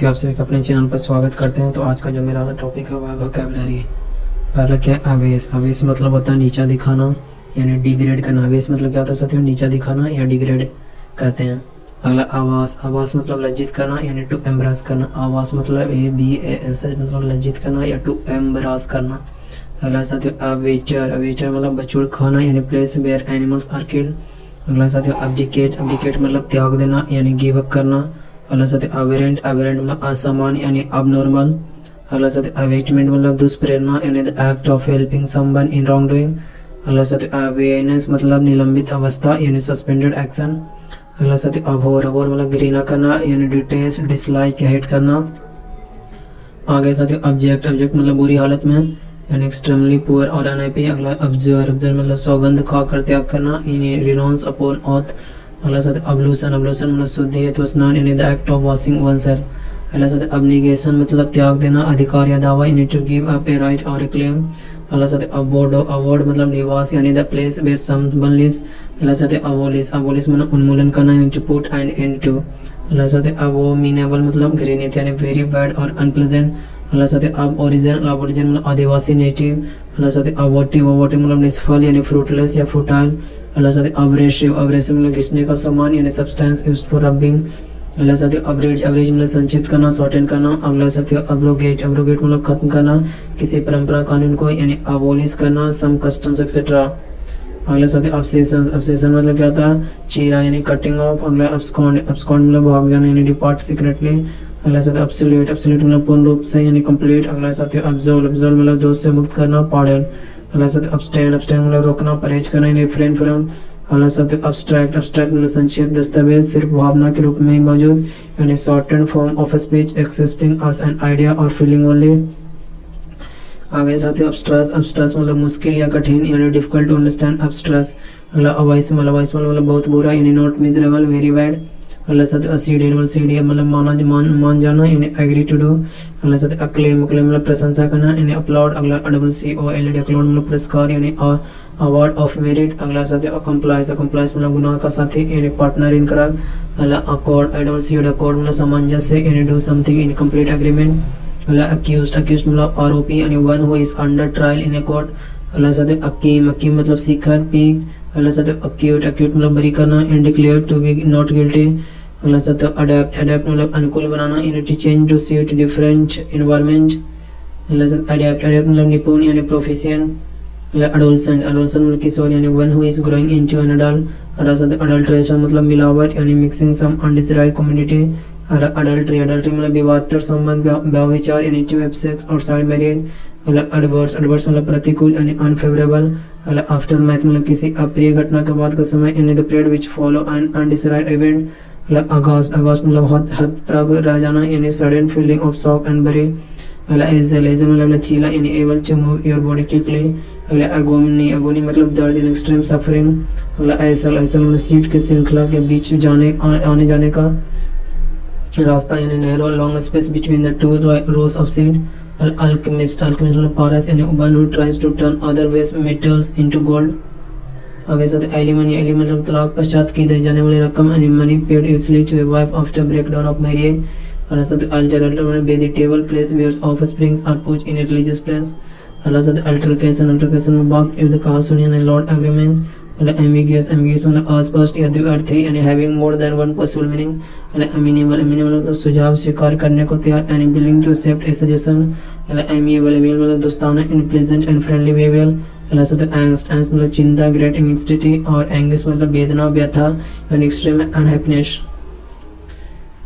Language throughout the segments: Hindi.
तो आप सभी का अपने चैनल पर स्वागत करते हैं। तो आज का जो मेरा टॉपिक है वह वोकैबुलरी है। पहला क्या है अवेस। अवेस मतलब होता है नीचा दिखाना यानी डिग्रेड करना। अवेस मतलब क्या होता है साथियों, नीचा दिखाना या डिग्रेड कहते हैं। अगला आवास। आवास मतलब लज्जित करना यानी टू एम्ब्रास करना। आवास मतलब ABAS मतलब लज्जित करना या टू एम्ब्रास करना। अगला साथियों अवेचर। अवेचर मतलब बछुड़ खाना यानी place where animals are killed. अगला साथियों अब्डिकेट। अब्डिकेट मतलब त्याग देना यानी गिव अप करना। अगला साथियों अवेरेंट। अवेरेंट मतलब असामान्य यानी अबनॉर्मल। अगला साथियों अवेटमेंट मतलब दुष्प्रेरणा यानी the act of helping someone in wrong doing. अगला साथियों अवेयरनेस मतलब निलंबित अवस्था यानी सस्पेंडेड एक्शन। अगला साथियों अभोर। अभोर मतलब घृणा करना यानी डिटेस्ट डिसलाइक या हेट करना। आगे साथियों ऑब्जेक्ट। ऑब्जेक्ट मतलब बुरी हालत में यानी एक्सट्रीमली पुअर और अनहैप्पी। अगला ऑब्जर्व। ऑब्जर्व मतलब सौगंध खाकर त्याग करना यानी रिनाउंस अपॉन ऑथ। अगला साथियों अब्लूशन। अब्लूशन मतलब शुद्धि हेतु स्नान यानी the act of washing oneself. अगला साथियों अब्निगेशन मतलब त्याग देना अधिकार या दावा यानी to give up a right और ए क्लेम। अगला साथियों अबोर्ड। अबोर्ड मतलब निवास यानी the place where someone lives. अगला साथियों अबोलिश। अबोलिश मतलब उन्मूलन करना यानी to put an end to. अगला साथियों अबोमिनेबल मतलब घृणित यानी वेरी बैड और अनप्लेजेंट। अगला साथियों अब ओरिजिनल। अब ओरिजिन मतलब आदिवासी नेटिव। अगला साथियों अबोटिव। अबोटिव मतलब निष्फल यानी फ्रूटलेस या फुटाइल। अगला साथियों अब्रेसिव। अब्रेसिव मतलब घिसने का सामान यानी सब्सटेंस यूज्ड फॉर रबिंग। अगला साथियों अब्रेज। अब्रेज मतलब संक्षिप्त करना शॉर्टेन करना। अगला साथियों अब्रोगेट। अब्रोगेट मतलब खत्म करना किसी परंपरा कानून को यानी अबोलिश करना सम कस्टम्स एक्सेट्रा। अगला साथियों ऑब्सेशन। ऑब्सेशन मतलब क्या होता है, चीरा यानी कटिंग ऑफ। अगला अब्सकॉन्ड। अब्सकॉन्ड मतलब भाग जाना यानी डिपार्ट सीक्रेटली। अगला साथियों एब्सोल्यूट। एब्सोल्यूट मतलब पूर्ण रूप से यानी कंप्लीट। अगला साथियों अब्सोल्व। अब्सोल्व मतलब दोष से मुक्त करना पार्डन। अगला साथियों अब्सटेन। अब्सटेन मतलब रोकना परहेज करना यानी रिफ्रेन फ्रॉम। अगला साथियों अब्स्ट्रैक्ट। अब्स्ट्रैक्ट मतलब संक्षिप्त दस्तावेज सिर्फ भावना के रूप में ही मौजूद यानी shortened form of speech existing as an idea और फीलिंग ओनली। आगे साथियों अब्स्ट्रस। अब्स्ट्रस मतलब मुश्किल या कठिन यानी डिफिकल्ट टू अंडरस्टैंड अब्स्ट्रस। अगला अवाइसमल। अवाइसमल मतलब बहुत बुरा यानी नॉट मिजरेबल वेरी बैड। अगला साथियों असीडियड मतलब मान जाना यानी एग्री टू डू। अगला साथियों अक्लेम। अक्लेम मतलब प्रशंसा करना यानी अपलॉड। अगला ACCOLD अक्लॉड मतलब पुरस्कार यानी अवार्ड ऑफ मेरिट। अगला साथियों अकम्प्लाइज। अकम्प्लाइज मतलब गुनाह का साथी यानी पार्टनर इन करार। अगला अकॉर्ड। अकॉर्ड मतलब सामंजस्य यानी do something in complete agreement. अगला अक्यूज्ड। अक्यूज्ड मतलब आरोपी यानी one who is under trial in a court. अगला साथियों अकीम। अकीम मतलब शिखर पीक। अगला साथियों अक्यूट। अक्यूट मतलब बरी करना and declare to be not guilty. अगला साथियों अडेप्ट। अडेप्ट मतलब अनुकूल बनाना यानी to change to suit different environment. अगला साथियों अडेप्ट। अडेप्ट मतलब निपुण यानी प्रोफिशिएंट। अगला अडोलसेंट। अडोलसेंट मतलब किशोर यानी one who is growing into an adult. अगला साथियों अडल्ट्रेशन मतलब मिलावट यानी mixing some undesired community. Adultery. Adultery मतलब विवादतर संबंध व्यभिचार यानी to have sex outside marriage. अगला एडवर्स। एडवर्स मतलब प्रतिकूल यानी अनफेवरेबल। अगला आफ्टरमैथ मतलब किसी अप्रिय घटना के बाद का समय यानी the period which follow an undesired event. अगला अगास्ट। अगास्ट मतलब हतप्रभ रह जाना यानी sudden feeling of shock and worry. अगला एजल। एजल मतलब लचीला यानी able to move your body quickly. अगला अगोनी। अगोनी मतलब दर्द इन एक्सट्रीम सफरिंग। अगला ऐसल। ऐसल मतलब सीट के श्रृंखला के बीच आने जाने का रास्ता यानी narrow long space between the two rows of seat. Alchemist. Alchemist मतलब पारस यानी one who tries to turn other waste metals into gold. आगे साथ एलिमनी। एलिमनी मतलब तलाक पश्चात की दी जाने वाली रकम यानी money paid usually to a wife after breakdown of marriage. अगला साथ अल्टर। अल्टर मतलब vegetable place where off springs are put in a religious place. अगला साथ अल्टरकेशन। अल्टरकेशन में बात युद्ध का सुनिए यानी लॉर्ड एग्रीमेंट। अगला एम्बिगियस। एम्बिगियस मतलब अस्पष्ट या द्विअर्थी यानी having more than one possible meaning. अगला एमिनेबल। एमिनेबल मतलब सुझाव स्वीकार करने को तैयार यानी willing to accept a suggestion. अगला एमिएबल। एमिएबल मतलब दोस्ताना in pleasant and friendly behaviour. अगला साथ एंग्स्ट। एंग्स्ट मतलब चिंता ग्रेट एंग्जाइटी और एंग्स मतलब वेदना व्यथा यानी एक्सट्रीम अनहैप्पीनेस।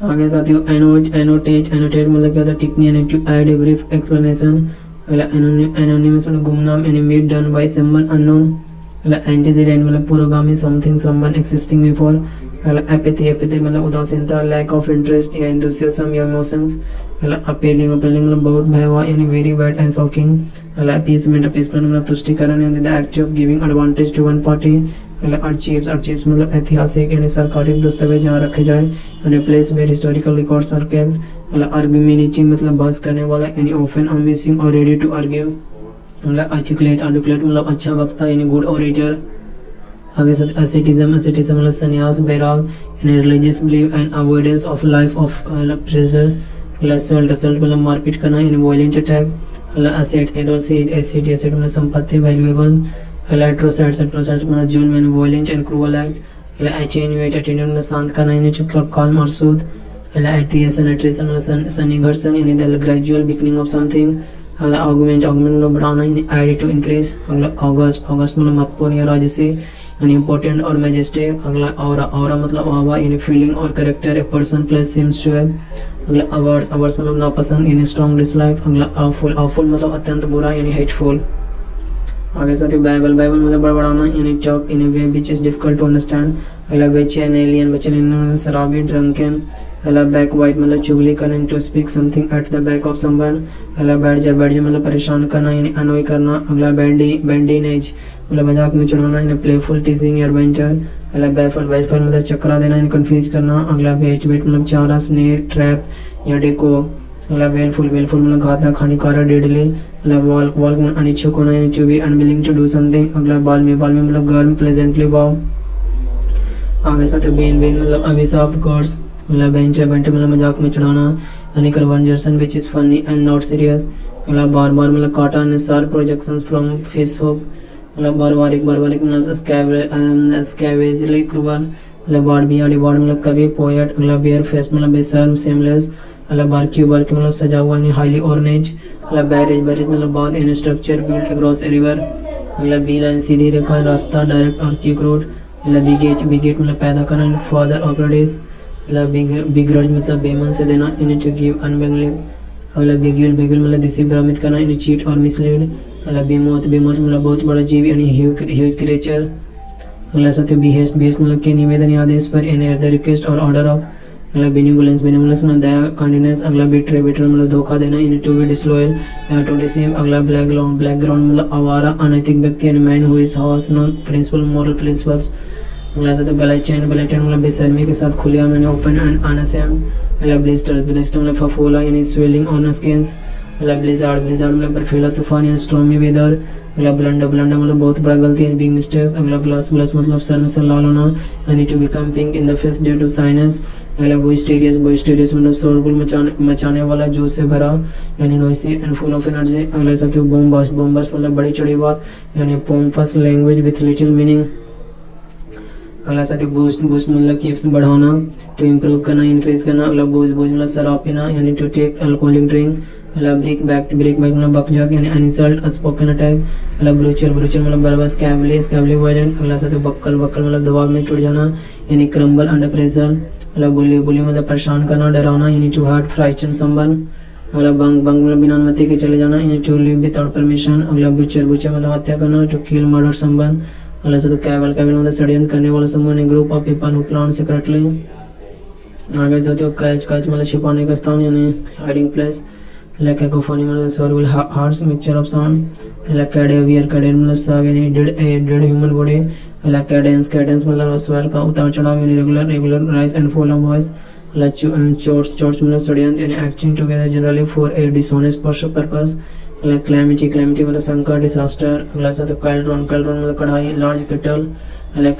आगे साथियों एनोट। एनोटेट। एनोटेट मतलब क्या होता है, टिप्पणी यानी to add a brief explanation. अगला एनोनिमस मतलब गुमनाम यानी made done by someone unknown. अगला एंटीसीडेंट मतलब पूर्वगामी समथिंग समवन एक्सिस्टिंग बिफोर। अगला एपैथी। एपैथी मतलब उदासीनता लैक ऑफ इंटरेस्ट या एंथुसियाज्म या इमोशंस। अगला अपीलिंग। अपीलिंग मतलब बहुत भयावह यानी वेरी बैड एंड शॉकिंग। अगला अपीसमेंट। अपीसमेंट मतलब तुष्टिकरण यानी the act of giving advantage to one party. अगला आर्चीव्स। आर्चीव्स मतलब ऐतिहासिक यानी सरकारी दस्तावेज जहाँ रखे जाए यानी place where historical records are kept. अगला आर्गुमेंटेटिव मतलब बहस करने वाला यानी ऑफन अम्यूजिंग और रेडी टू आर्ग्यू। अगला आर्टिकुलेट। आर्टिकुलेट मतलब अच्छा वक्ता यानी गुड ओरेटर। आगे साथ एसेटिज्म। एसेटिज्म मतलब संन्यास बैराग यानी religious belief and avoidance of life of pressure. Assault मतलब मारपीट करना यानी वायलेंट अटैक, एसेट एसिड मतलब संपत्ति वैल्यूएबल, एट्रोसाइट्स मतलब जुल्म यानी violent and cruel act, attenuate मतलब शांत करना यानी चुप काल्म और सूद, एट्रिएशन मतलब सन्निघर्षण यानी the gradual weakening of something, augment मतलब बढ़ाना यानी ऐड टू इंक्रीज, ऑगस्ट मतलब महत्वपूर्ण या राजसी यानी इंपॉर्टेंट और मैजेस्टिक, ऑरा मतलब आवा यानी फीलिंग और character, a person place seems to have, averse मतलब नापसंद यानी स्ट्रॉन्ग डिसलाइक, awful मतलब अत्यंत बुरा यानी हेटफुल। आगे साथ ही बाइबल मतलब बड़बड़ाना यानी talk in a way which is difficult to understand, bacchanalian शराबी ड्रंकन, बैक वाइट मतलब चुगली करना, to speak something at the back of someone, badger मतलब परेशान करना यानी अनोय करना, बैंडिनेज मतलब मजाक में चढ़ाना यानी प्लेफुल टीजिंग या एडवेंचर, बैफल मतलब चकरा देना यानी कंफ्यूज करना, बेट मतलब चारा, स्नेक ट्रैप या डेको, वेलफुल मतलब घातक हानिकारक, डेडली, वॉल्क मतलब अनिच्छुक होना यानी to be unwilling to do something, balmy मतलब गर्म, प्लेजेंटली वाव। आगे साथ बेन मतलब अभिशाप, कर्स बेंच मतलब मजाक में चढ़ाना यानी conversation which is funny and not serious, barb मतलब काटा यानी sharp projections from fish hook, barbaric मतलब स्कैवेजली क्रूअल, बार्ड मतलब कभी, पोएट बियर फेस मतलब बेशर्म, सेमलेस, बारक्यू मतलब सजा हुआ यानी हाईली ऑर्नेज, बैरेज मतलब बांध यानी structure built across a river, beeline सीधी रेखा रास्ता, डायरेक्ट और क्विक रोड, बिगेट मतलब पैदा करना, फादर ऑफ प्रोड्यूस, बिग्रज मतलब बेमन से देना यानी टू गिव अनबिलीव, बिग्यूल मतलब दिशा भ्रमित करना यानी चीट और मिसलीड, बीमोथ मतलब बहुत बड़ा जीव यानी ह्यूज क्रिएचर, सत्य बिहेस्ट मतलब के निवेदन या आदेश पर एनी द रिक्वेस्ट और ऑर्डर ऑफ, बेनिवोलेंस मतलब दया काइंडनेस, बिट्रे मतलब धोखा देना यानी to be disloyal, to deceive, background मतलब आवारा अनैतिक व्यक्ति यानी man who is has no principle moral principles, blatant मतलब बेशर्मी के साथ खुलिया मैंने ओपन एंड अनअसेम्ड, ब्लिस्टर मतलब फफोला यानी स्वेलिंग ऑन स्किन्स, ब्लिजार्ड मतलब बर्फीला तूफान यानी स्टॉर्मी वेदर, ब्लंडर मतलब बहुत बड़ा गलती यानी बिग मिस्टेक्स, ग्लास मतलब सर में से लाल होना यानी to become pink in the face due to shyness, boisterous मतलब शोरगुल मचाने वाला, जोश से भरा यानी noisy and full of energy, अगला साथी बॉम्बास्ट मतलब बड़ी चढ़ी बात यानी pompous language with little meaning, अगला साथी बूस्ट मतलब कीप्स बढ़ाना, टू इम्प्रूव करना, इंक्रीज करना, अगला बूज मतलब शराब पीना यानी टू टेक अल्कोहलिक ड्रिंक, ब्रेक बैक मतलब बकझक यानी अनइंसल्ट स्पोकन अटैक, ब्रूचल मतलब बर्बस, स्कैबली वायलेंट, अगला साथ बक्कल मतलब दबाव में टूट जाना यानी क्रम्बल अंडर प्रेशर, बुली मतलब परेशान करना, डराना यानी टू हार्ट फ्राइचन संबल, बंग मतलब बिना अनुमति के चले जाना यानी टू लिव विदाउट परमिशन, अगला बुचर मतलब हत्या करना, टू किल मर्डर संबल, अगला साथ कैवल मतलब षड्यंत्र करने वाला समूह group of people who plan secretly. आगे साथ कैच मतलब छिपाने का स्थान यानी हाइडिंग प्लेस, कैकोफोनी मतलब सॉरगुल हार्ट्स मिक्सचर ऑफ साउंड, कैडेवियर मतलब सब यानी डेड ह्यूमन बॉडी, कैडेंस मतलब स्वर का उतार चढ़ाव यानी regular rise and fall of voice, chores मतलब षड्यंत्र यानी acting together generally for a dishonest purpose, calamity मतलब संकट डिसास्टर, अगला साथ कैल्ट्रॉन मतलब कढ़ाई लार्ज केटल,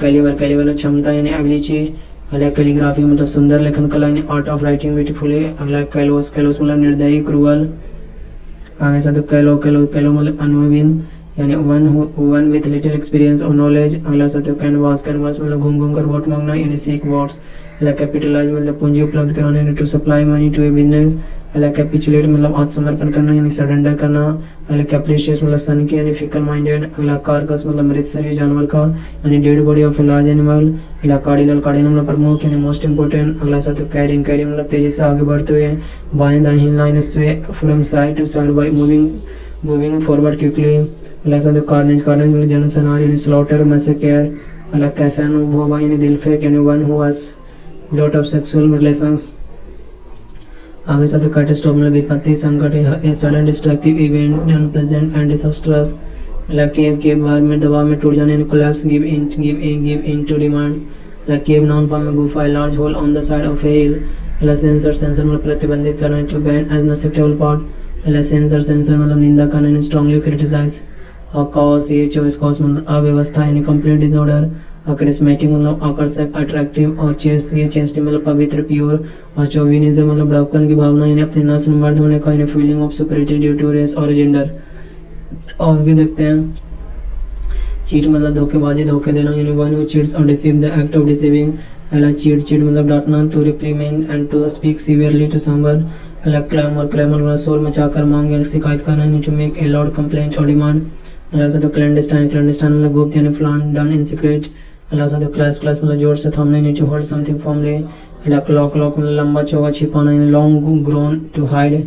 कैलिवर क्षमता यानी एबिलिटी, कैलीग्राफी मतलब सुंदर लेखन कला यानी आर्ट ऑफ राइटिंग ब्यूटीफुली, अगला कैलोस मतलब निर्दयी क्रूअल, आगे साथ कैलो मतलब अनुभवीन यानी वन विथ लिटिल एक्सपीरियंस और नॉलेज, अगला साथ कैनवास मतलब घूम कर वोट मांगना यानी सीक वोट्स, कैपिटलाइज मतलब पूंजी उपलब्ध कराना यानी to supply money to a business, capitulate मतलब आत्मसमर्पण करना यानी सरेंडर करना, कैप्रिशियस मतलब सन की यानी फिकल माइंडेड, अगला कार्कस मतलब मृत शरीर जानवर का यानी dead body of a large animal, अगला कार्डिनल मतलब प्रमुख यानी मोस्ट इंपोर्टेंट, अगला साथ कैरिंग मतलब तेजी से आगे बढ़ते हुए, बाएं दाएं हिलना यानी sway from side to side by moving forward quickly, अगला साथ कार्नेज मतलब जनसंहार यानी स्लॉटर मैसेकेयर, अगला कैसानोवा यानी दिल फेक यानी one who has lot of sexual relations, आगे साथ कैटास्ट्रोफ मतलब विपत्ति संकट, a sudden destructive event unpleasant and disastrous, cave बाहर में दबाव में टूट जाने यानी collapse, give in to demand, cave noun form में गुफा, large hole on the side of a hill, censor मतलब प्रतिबंधित करना, to ban as unacceptable part, censor मतलब निंदा करना, स्ट्रांगली क्रिटिसाइज, कॉज मतलब अव्यवस्था यानी कंप्लीट डिसऑर्डर, करिस्मेटिक मतलब आकर्षक, अट्रैक्टिव, और चेस्टी मतलब पवित्र, प्योर, और चौविनिज्म मतलब बड़कपन की भावना, यानी अपने नस्ल में मर्द होने का, यानी feeling of superiority due to race और जेंडर। और आगे देखते हैं, चीट मतलब धोखेबाजी, धोखे देना, यानी वन हु चीट्स और deceive, the act of deceiving. पहला चीट मतलब डांटना, to reprimand and to speak severely to someone. पहला क्लैमर मतलब शोर मचाकर मांग या शिकायत करना, यानी to make a loud complaint और डिमांड। पहला तो क्लैंडस्टाइन मतलब गुप्त यानी प्लान डन इन सीक्रेट। पहला तो क्लास मतलब जोर से थामना, यानी टू होल्ड समथिंग फॉर्मली। पहला क्लॉक मतलब लंबा चौड़ा छिपाना, यानी long grown to hide,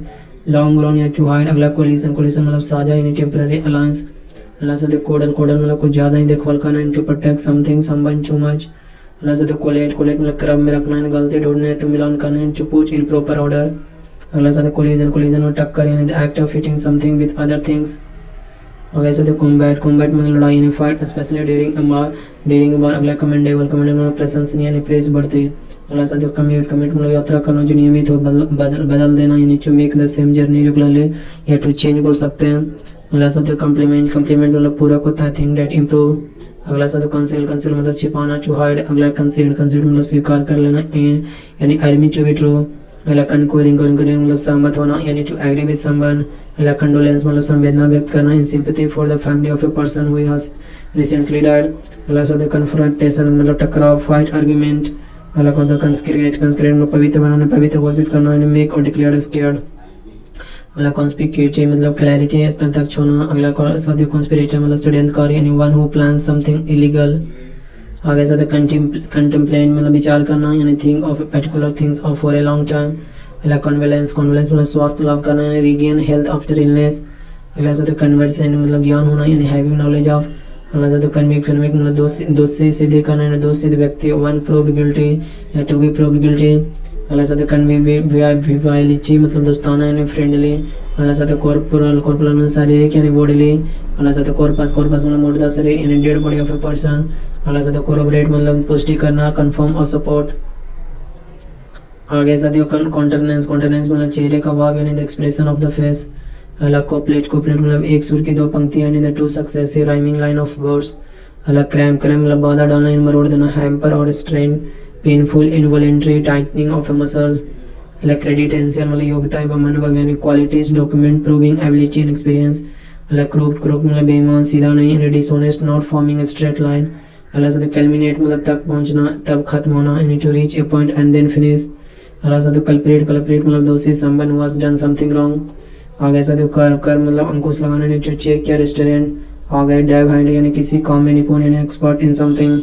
long grown या टू हाइड। अगला कोलिशन मतलब साझा, यानी टेम्पररी अलायंस। पहला से कोडल मतलब कुछ ज़्यादा ही देखभाल करना, to protect something someone too much. पहला से कोलेट मतलब क्रम में रखना, गलती ढूंढने तो मिलान करना, to put in proper order. अगला से कोलिजन में टक्कर, यानी the act of hitting something with other things. अगला से कॉम्बैट मतलब लड़ाई, यानी फाइट, स्पेशली ड्यूरिंग वार। अगला कमेंडेबल मतलब प्रशंसनीय, यानी प्रेस बढ़ती। अगला से कम्यूट मतलब यात्रा करना जो नियमित हो, बदल देना, यानी to make the same journey regularly या टू चेंज बोल सकते हैं। अगला शब्द कम्प्लीमेंट मतलब पूरक होता है, थिंग डेट इम्प्रूव। अगला शब्द कंसील मतलब छिपाना, टू हाइड। अगला कंसीड मतलब स्वीकार कर लेना, यानी एडमिट टू बी ट्रू। अगला कनकोरिंग मतलब सहमत होना, यानी टू एग्री विद समवन। अगला कंडोलेंस मतलब संवेदना व्यक्त करना, in sympathy for the family of a person who has recently died. अगला शब्द कन्फ्रंटेशन मतलब टकराव, फाइट, आर्गुमेंट। अगला शब्द कंस्क्रेट मतलब पवित्र बनाना, पवित्र घोषित करना, यानी मेक और डिक्लेयर स्केयर्ड। अगला कॉन्स्पिक्यूटी मतलब क्लैरिटी, प्रत्यक्ष होना। अगला कॉन्स्पिरेटर मतलब षड्यंत्रकारी, यानी one who plan something illegal. आगे से कंटेम्पलेट मतलब विचार करना, यानी think of particular things of for a long time. अगला कॉन्वेलेंस मतलब स्वास्थ्य लाभ करना, यानी रीगेन हेल्थ आफ्टर इलनेस। अगला से कन्वर्सन मतलब ज्ञान होना, यानी हैविंग नॉलेज ऑफ। अगला से कन्विक्ट मतलब दोषी सिद्ध करना, यानी दोषी व्यक्ति, वन प्रूव्ड गिल्टी या टू बी प्रूव्ड गिल्टी। अगला से कन्विविलिटी मतलब दोस्ताना, यानी फ्रेंडली। अगला से कॉर्पोरल शारीरिक, यानी बॉडीली। अगला से कॉर्पस मतलब मुर्दा शरीर, यानी dead body of a person. अगला से कोरोबरेट मतलब पुष्टि करना, कंफर्म और सपोर्ट। आगे साथियों कॉन्टेनेंस मतलब चेहरे का भाव, यानी the expression of the face. अगला कोपलेट मतलब एक सुर की दो पंक्तियां, यानी the two successive rhyming line of words. अगला क्रैम्प मतलब बाधा डालना, यानी मरोड़ देना, हैम्पर और strain, painful, involuntary tightening of muscles. अगला क्रेडिटेंशियल मतलब योग्यता एवं अनुभव, यानी qualities, document proving ability and experience. अगला क्रोक मतलब बेईमान, सीधा नहीं, यानी dishonest, not forming a straight line. अगला से कैलमिनेट मतलब तक पहुंचना, तब खत्म होना, यानी to reach a point and then finish. अगला से कल्प्रेट मतलब दोषी, someone who has done something wrong. आगे से कर मतलब अंकुश लगाना, यानी टू चेक या रेस्टोरेंट। आगे डैब हैंड, यानी किसी काम में निपुण, यानी एक्सपर्ट इन समथिंग।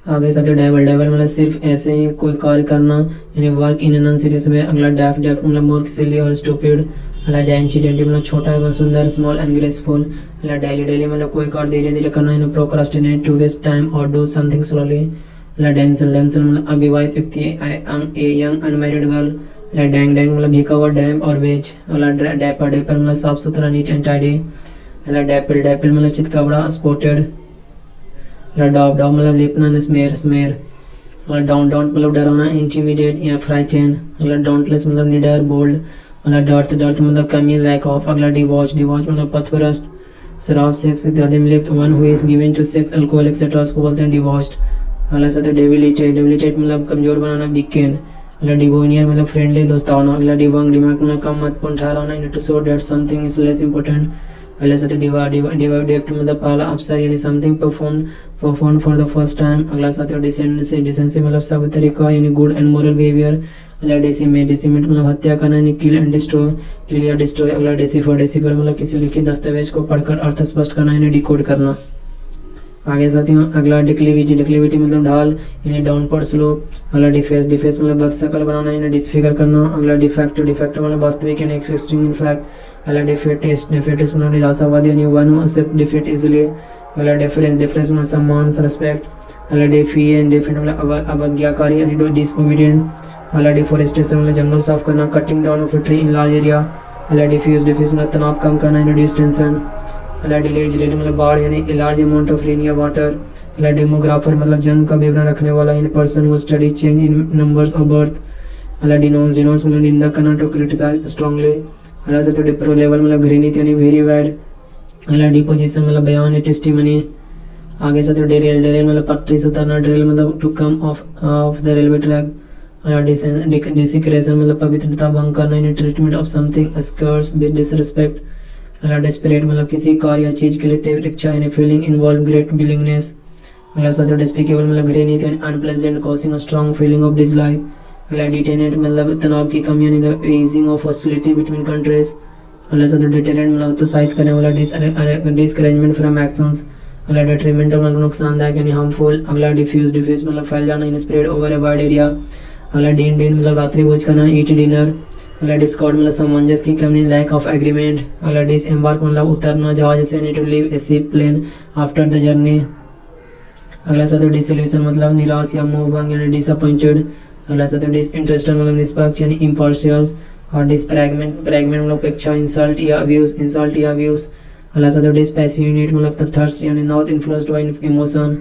आगे साथियों डेवल मतलब सिर्फ ऐसे ही कोई कार्य करना, यानी वर्क इन नॉन सीरियस वे। अगला डेफ मतलब मूर्ख, सिली और स्टूपिड। अगला डेंसिडेंटी मतलब छोटा एवं सुंदर, स्मॉल एंड ग्रेसफुल। अगला डेली मतलब कोई कार्य धीरे धीरे करना, यानी प्रोक्रास्टिनेट, टू वेस्ट टाइम और डू समथिंग स्लोली। अगला डैमसल मतलब अविवाहित व्यक्ति, ए यंग अनमैरिड गर्ल। अगला डैंग मतलब भीगा हुआ, डैम और वेज। अगला डैपर मतलब साफ सुथरा, नीट एंड टाइडी। अगला डैपिल मतलब चितकबरा, स्पॉटेड। डॉग मतलब लेपना, स्मेर। अगला डाउन मतलब डराना, इंटिमिडेट या फ्राइटेन। अगला डाउंटलेस मतलब निडर, बोल्ड। अगला डर्थ मतलब कमी, लैक ऑफ। अगला डिवॉच मतलब पथभ्रष्ट, शराब, सेक्स इत्यादि में लिप्त, one who is given to sex, alcohol etcetera उसको बोलते हैं डिवॉच्ड। अगला से डेबिलिटेट मतलब कमजोर बनाना, वीकेंड। अगला डिवोनियर मतलब फ्रेंडली, दोस्ताना। अगला डिबंग मतलब कम महत्वपूर्ण ठहराना, to show that something is less important. अगला से डिवाइडेड मतलब पहला अवसर, यानी something perform for the first time. अगला साथ डिसेंसी मतलब सब तरीका, यानी गुड एंड मोरल बिहेवियर। अगला डेसिमेट मतलब हत्या करना, यानी किल एंड डिस्ट्रॉय। अगला डेसिफर मतलब किसी लिखित दस्तावेज को पढ़कर अर्थ स्पष्ट करना, यानी डिकोड करना। आगे साथियों अगला डिक्लिविटी मतलब ढाल, यानी डाउनवर्ड स्लोप। अगला डिफेस मतलब बदशक्ल बनाना, यानी डिसफिगर करना। अगला डिफेक्ट मतलब वास्तविक, यानी एक्सिस्टिंग इन फैक्ट। अगला डिफेटिस्ट मतलब निराशावादी, यानी one who accept defeat easily. अगला डिफरेंस मतलब सम्मान, रिस्पेक्ट। अगला डेफिएंट मतलब अवज्ञाकारी, यानी डिसओबीडिएंट। अगला डिफोरेस्टेशन मतलब जंगल साफ करना, cutting down of a tree in large area. अगला डिफ्यूज मतलब तनाव कम करना, रिड्यूस टेंशन। अगला डिलेट मतलब बाढ़, यानी लार्ज अमाउंट ऑफ रेन या वाटर। अगला डेमोग्राफर मतलब जन का विवरण रखने वाला, यानी person who study change in numbers of birth. अगला डिनोंस मतलब निंदा करना, टू क्रिटिसाइज स्ट्रांगली। अगला से डिप्रो लेवल मतलब घृणित, यानी वेरी बैड। अगला डिपोजिशन मतलब बयान या टेस्टिमनी। आगे साथियों डेरेल, डेरेल मतलब पटरी से उतरना, डेरेल मतलब to come off the railway track. Desecration मतलब पवित्रता भंग करना, in treatment of something occurs with disrespect. Desperate मतलब किसी कार्य या चीज के लिए तीव्र इच्छा, यानी फीलिंग इन्वॉल्व ग्रेट विलिंगनेस। साथियों डिस्पिकेबल मतलब घृणित यानी unpleasant, causing a strong feeling of dislike. Detente मतलब तनाव की कमी यानी the easing of hostility between countries. साथियों डिटेरेंट मतलब उत्साहित करने वाला, डिस्करेजमेंट फ्रॉम एक्शंस। डेट्रीमेंटल मतलब नुकसानदायक यानी हार्मफुल। अगला डिफ्यूज, डिफ्यूज मतलब फैल जाना, in spread over a wide area. Dine, dine मतलब रात्रि भोज करना, ईट डिनर। डिस्कॉर्ड मतलब सामंजस्य की कमी, लैक ऑफ एग्रीमेंट। डिसएम्बार्क मतलब उतरना जहाज से, need to leave a ship plane after the journey. अगला साथियों डिसोल्यूशन मतलब निराश या मोह भंग यानी डिसअपॉइंटेड। अगला साथियों डिसइंटरेस्टेड मतलब निष्पक्ष यानी इम्पार्शियल्स। और डिसप्रेगमेंट, प्रेगमेंट मतलब उपेक्षा, इंसल्ट या अब्यूज, इंसल्ट या अब्यूज। अगला साथियों डिसपैसियोनेट मतलब तथर्स्ट यानी नॉट इन्फ्लुएंस्ड बाय इमोशन।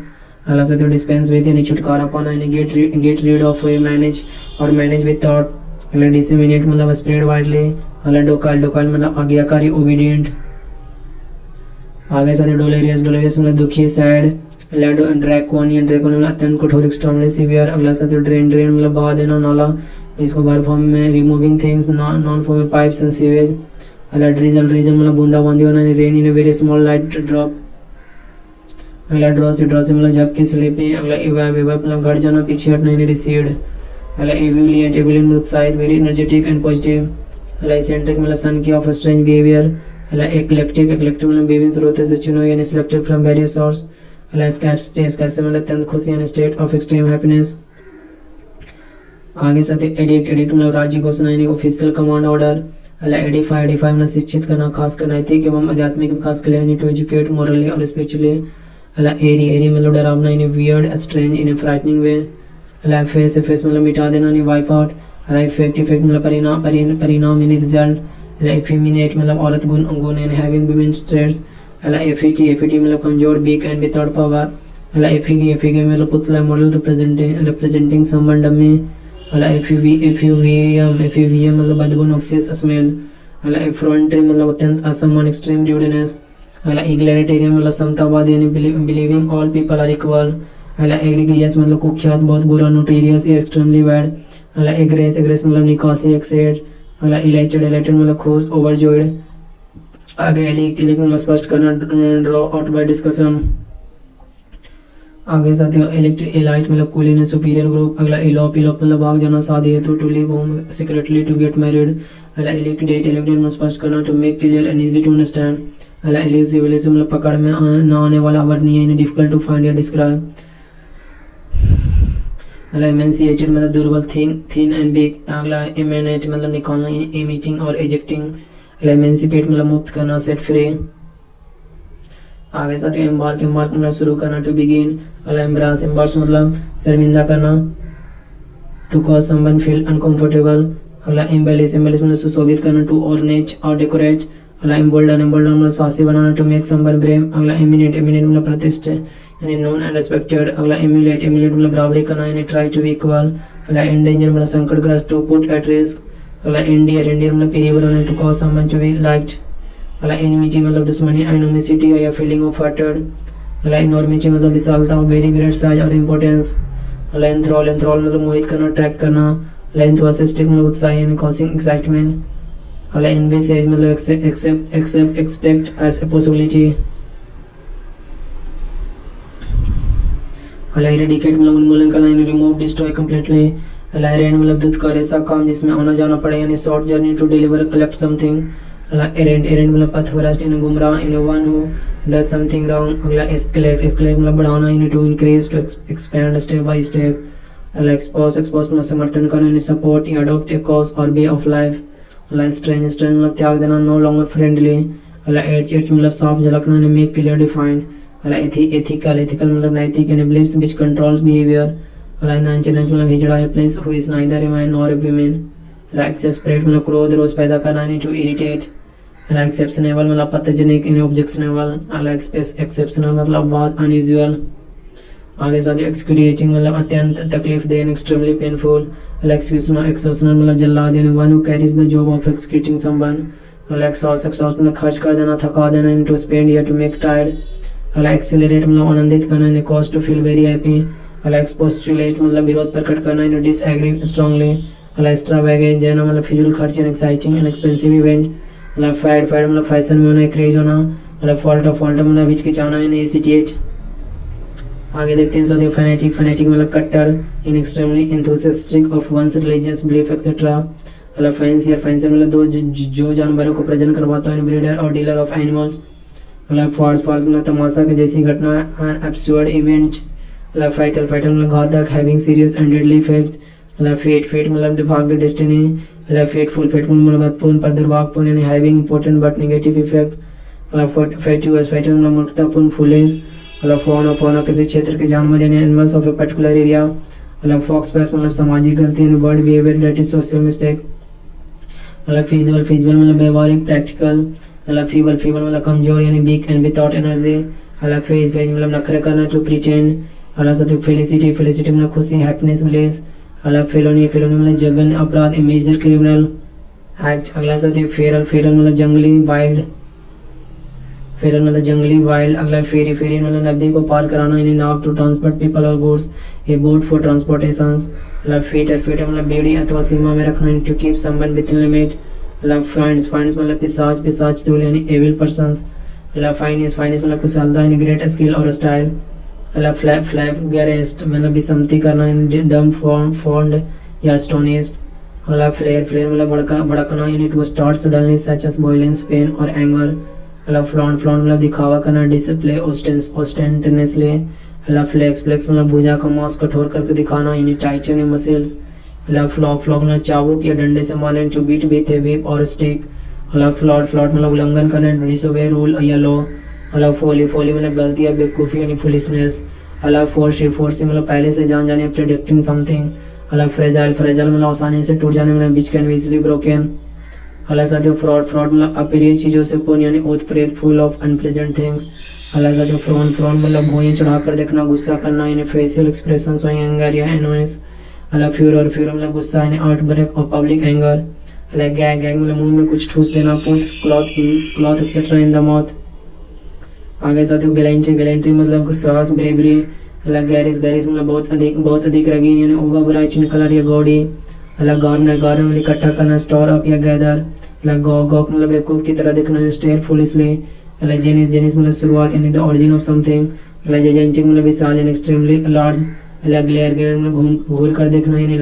अगला साथियों डिस्पेंस विद यानी छुटकारा पाना, यानी गेट रीड ऑफ, मैनेज और मैनेज विद थॉट। अगला डिसेमिनेट मतलब स्प्रेड वाइडली। अगला डोकाइल, डोकाइल मतलब आज्ञाकारी, ओबीडिएंट। आगे साथियों डोलेरियस, डोलेरियस मतलब दुखी, सैड। ड्रैकोनियन, ड्रैकोनियन मतलब अत्यंत कठोर, एक्सट्रीमली सीवियर। अगला साथियों ड्रेन, ड्रेन मतलब बहा देना, नाला। इसको वर्ब फॉर्म में रिमूविंग थिंग्स, नॉन फॉर्म में पाइप्स एंड सीवेज। अगला ड्रिजल, ड्रिजल मतलब बूंदाबांदी होना, rain in a very small light drop. अगला ड्रॉसी, ड्रॉसी मतलब झपकी, स्लीपी। अगला इवैब, इवैब मतलब घट जाना, पीछे हटना, यानी रिसीड। अगला एविलियंट, एविलियंट मतलब उत्साहित, वेरी एनर्जेटिक एंड पॉजिटिव। अगला इसेंट्रिक मतलब सन की ऑफ स्ट्रेंज बिहेवियर। अगला एक्लेक्टिक, एक्लेक्टिक मतलब विभिन्न स्रोतों से चुनो यानी सिलेक्टेड फ्रॉम वेरियस सोर्स। अगला स्कैच, स्कैच मतलब अत्यंत खुशी यानी स्टेट ऑफ एक्सट्रीम हैप्पीनेस। आगे साथ एडिक्ट, एडिक्ट मतलब राज्य घोषणा यानी ऑफिशियल कमांड ऑर्डर। अगला एडिफाई, एडिफाई मतलब शिक्षित करना, खास कर नैतिक एवं आध्यात्मिक विकास के लिए, यानी टू एजुकेट मोरली और स्पिरिचुअली। अगला एरी, एरी मतलब डरावना यानी वियर्ड, स्ट्रेंज इन ए फ्राइटनिंग वे। अगला फेस, फेस मतलब मिटा देना यानी वाइप आउट। अगला इफेक्ट, इफेक्ट मतलब परिणाम यानी रिजल्ट। अगला इफेमिनेट मतलब औरत गुण, गुण यानी हैविंग वुमेन्स ट्रेड्स। अगला एफिटी, एफिटी मतलब कमजोर, वीक एंड विदाउट पावर। अगला एफिगी, एफिगी मतलब पुतला, मॉडल रिप्रेजेंटिंग समवन डमी। अगला एफयूवीएम, एफयूवीएम मतलब बदबू, नॉक्सियस स्मेल। अगला एफ्रोंट्री मतलब अत्यंत असम्मान, एक्सट्रीम ड्यूडनेस। अगला इग्लैरिटेरियन मतलब समतावादी यानी believing all people are equal. अगला एग्रीगियस मतलब कुख्यात, बहुत बुरा, नोटेरियस, एक्सट्रीमली बैड। अगला एग्रेस, एग्रेस मतलब निकासी, एक्सेड। अगला इलाइटेड, इलाइटेड मतलब खुश, ओवरजॉयड। आगे एलिक, एलिक मतलब स्पष्ट करना, ड्रॉ आउट बाय डिस्कशन। आगे साथियों एलाइट मतलब कूल इन सुपीरियर ग्रुप। अगला इलॉप, इलॉप मतलब भाग जाना, शादी हेतु, to leave home secretly, to get married. अगला इलिक्विडेट, इलिक्विडेट मतलब स्पष्ट करना, to make clear and easy to understand. अगला एल्यूसिव, एल्यूसिव मतलब पकड़ में ना आने वाला, अवर्णनीय यानी डिफिकल्ट टू फाइंड या डिस्क्राइब। अगला इमेंसिएटेड मतलब दुर्बल, थिन एंड बिग। अगला इमेनेट मतलब निकालना, इमिटिंग और एजेक्टिंग। अगला इमेंसिपेट मतलब मुक्त करना, सेट फ्री। आगे साथियों एम्बार्क, एम्बार्क मतलब शुरू करना, टू बिगिन। अगला एम्ब्रास, एम्बार्स मतलब शर्मिंदा करना, to cause someone feel uncomfortable. अगला एम्बेलिश, एम्बेलिश मतलब सुशोभित करना, टू ऑर्नेट और डेकोरेट। अगला एम्बोल्डन, एम्बोल्डन मतलब साहसी बनाना, टू मेक समवन ब्रेव। अगला एमिनेंट, एमिनेंट मतलब प्रतिष्ठित यानी नोन एंड रिस्पेक्टेड। अगला एम्यूलेट, एम्यूलेट मतलब बराबरी करना यानी ट्राई टू बी इक्वल। अगला एंडेंजर मतलब संकटग्रस्त, टू पुट एट रिस्क। अगला इंडियर, इंडियर मतलब प्रिय बनाना, to cause someone to be liked. अगला एनिमिटी मतलब दुश्मनी, एनोमिसिटी या फीलिंग ऑफ हर्टेड। अगला इनॉर्मिटी मतलब विशालता, वेरी ग्रेट साइज और इम्पोर्टेंस। अगला एंथ्रॉल, एंथ्रॉल मतलब मोहित करना, अट्रैक्ट करना। अगला एंथुसियास्टिक मतलब उत्साह यानी कॉजिंग एक्साइटमेंट। अगला एनविसेज मतलब एक्सपेक्ट एज ए पॉसिबिलिटी। अगला इरेडिकेट मतलब उन्मूलन करना यानी रिमूव, डिस्ट्रॉय कंप्लीटली। अगला एरेंड मतलब दूत का ऐसा काम जिसमें आना जाना पड़े यानी short journey, to deliver collect something. अगला एरेंड, एरेंड मतलब पथभ्रष्ट यानी गुमराह, in one who does something wrong. अगला एस्केलेट, एस्केलेट मतलब बढ़ाना यानी to increase, to expand step by step. अगला एक्सपोज, एक्सपोज मतलब समर्थन करना यानी सपोर्ट या अडॉप्ट ए कॉज और वे ऑफ लाइफ। अगला स्ट्रेंज, स्ट्रेंज मतलब त्याग देना, नो लॉन्गर फ्रेंडली। अगला एच, एच मतलब साफ झलकना यानी मेक क्लियर डिफाइंड। अगला एथिकल, एथिकल मतलब नैतिक यानी बिलीव्स व्हिच कंट्रोल्स बिहेवियर। अगला नॉनचेलेंस मतलब हिजड़ा, a place who is neither a man nor a woman. अगला एक्सेस्परेट मतलब क्रोध, रोष पैदा करना यानी टू इरिटेट। अगला एक्सेप्शनेबल मतलब आपत्तिजनक यानी ऑब्जेक्शनेबल। अगला एक्सेप्शनल मतलब बहुत अनयूजुअल। आगे साथ एक्सक्रूएटिंग मतलब अत्यंत तकलीफ दे, एक्सट्रीमली पेनफुल। अगला एक्सेप्शनल मतलब जल्लाद यानी one who carries the job of executing someone. अगला एक्सॉस्ट, एक्सॉस्ट मतलब खर्च कर देना, थका देना, टू स्पेंड या टू मेक टायर्ड। अला एक्सेलरेट मतलब आनंदित करना, यानी cause to feel very happy. अला एक्सपोस्टुलेट मतलब विरोध प्रकट करना, यानी डिसएग्री स्ट्रांगली। अला एक्स्ट्रावेगेंट जो है ना मतलब फिजूल खर्च, यानी एक्साइटिंग एंड एक्सपेंसिव इवेंट। मतलब फैड मतलब फैशन में होना, क्रेज होना। मतलब फॉल्ट मतलब हिचकिचाना, यानी हेसिटेट। आगे देखते हैं साथियों फैनेटिक मतलब कट्टर, in extremely enthusiastic of one's religious belief etcetera. मतलब फैंसियर मतलब दो जो जानवरों को प्रजनन करवाता है, ब्रीडर और डीलर ऑफ एनिमल्स। मतलब फॉर्स मतलब तमाशा की जैसी घटना, एंड एब्सर्ड इवेंट। मतलब फाइटल मतलब घातक, having serious and deadly effect. मतलब फेट मतलब भाग्य डेस्टिनी। मतलब फेटफुल मतलब महत्वपूर्ण पर दुर्भाग्यपूर्ण, यानी having important but negative effect. मतलब फेचुअस मतलब मूर्खतापूर्ण, फुलिश। मतलब फौना किसी क्षेत्र के जानवर, यानी animals of a particular area. मतलब फॉक्स पेस मतलब सामाजिक गलती, यानी bird behaviour that is social mistake. मतलब फिजिबल मतलब व्यवहारिक प्रैक्टिकल। मतलब फीबल मतलब कमजोर, यानी वीक एंड विदाउट एनर्जी। मतलब फेज मतलब नखरे करना, टू प्रिटेंड। मतलब साथियों फेलिसिटी मतलब खुशी, हैप्पीनेस, ब्लेस। मतलब फेलोनी मतलब जघन्य अपराध, मेजर क्रिमिनल एक्ट। अगला साथियों फेरल मतलब जंगली, वाइल्ड। फेरल मतलब जंगली, वाइल्ड। अगला फेरी मतलब नदी को पार कराना, यानी नाव, टू ट्रांसपोर्ट पीपल और goods, a boat for transportations. मतलब फीटर मतलब बेड़ी अथवा सीमा में रखना, to keep someone with in limit. मतलब फाइंड्स मतलब पिशाच टूल, यानी एविल पर्सन्स। मतलब फाइनिस मतलब कुशलता, यानी ग्रेट स्किल और स्टाइल। मतलब फ्लैगरेस्ट मतलब विसम्मति करना, डम फॉन्ड या स्टोनिस्ट। मतलब फ्लेयर मतलब भड़कना, यानी to start suddenly such as violence, pain और एंगर। मतलब फ्लॉन्ट मतलब दिखावा करना, डिस्प्ले ऑस्टेंटनेसली। मतलब फ्लेक्स मतलब भुजा का मांस कठोर करके दिखाना, यानी टाइटन या मसल्स। मतलब फ्लॉक मतलब चाबुक या डंडे से मारना, टू बीट ए व्हिप और स्टिक। मतलब फ्लॉट मतलब उल्लंघन करना, डिसोबे रूल या लॉ। मतलब फोली मतलब गलती या बेवकूफ़ी, यानी फुलिशनेस। मतलब फोर्सी मतलब पहले से जान जाने, प्रेडिक्टिंग समथिंग। मतलब फ्रेजाइल मतलब आसानी से टूट जाने, मतलब विच कैन बी इजीली ब्रोकन। मतलब साथियों फ्रॉड मतलब अप्रिय चीज़ों से पूर्ण, यानी ओतप्रेत, फुल ऑफ अनप्लेजेंट थिंग्स। मतलब साथियों फ्रॉन मतलब भुएं चढ़ाकर देखना, गुस्सा करना, यानी फेशियल एक्सप्रेशन शोइंग एंगर या एनोयंस। मतलब फ्यूर मतलब गुस्सा, यानी आउटब्रेक और पब्लिक एंगर। मतलब गैग मतलब मुंह में कुछ ठूस देना, puts cloth etcetera in the mouth. आगे साथियों गैलेंट्री मतलब साहस, ब्रेवरी। मतलब गैरिस मतलब बहुत अधिक रंगीन, यानी ओवर ब्राइट इन कलर या गॉडी। मतलब गार्नर मतलब इकट्ठा करना, स्टोर अप या गैदर। मतलब गॉक मतलब बेवकूफ की तरह दिखना, स्टेयर फुलिशली। मतलब जेनिस मतलब शुरुआत, यानी द ओरिजिन ऑफ समथिंग। मतलब जेजेंटिक मतलब विशाल, यानी एक्सट्रीमली लार्ज। मतलब ग्लेयर मतलब घूर कर देखना, यानी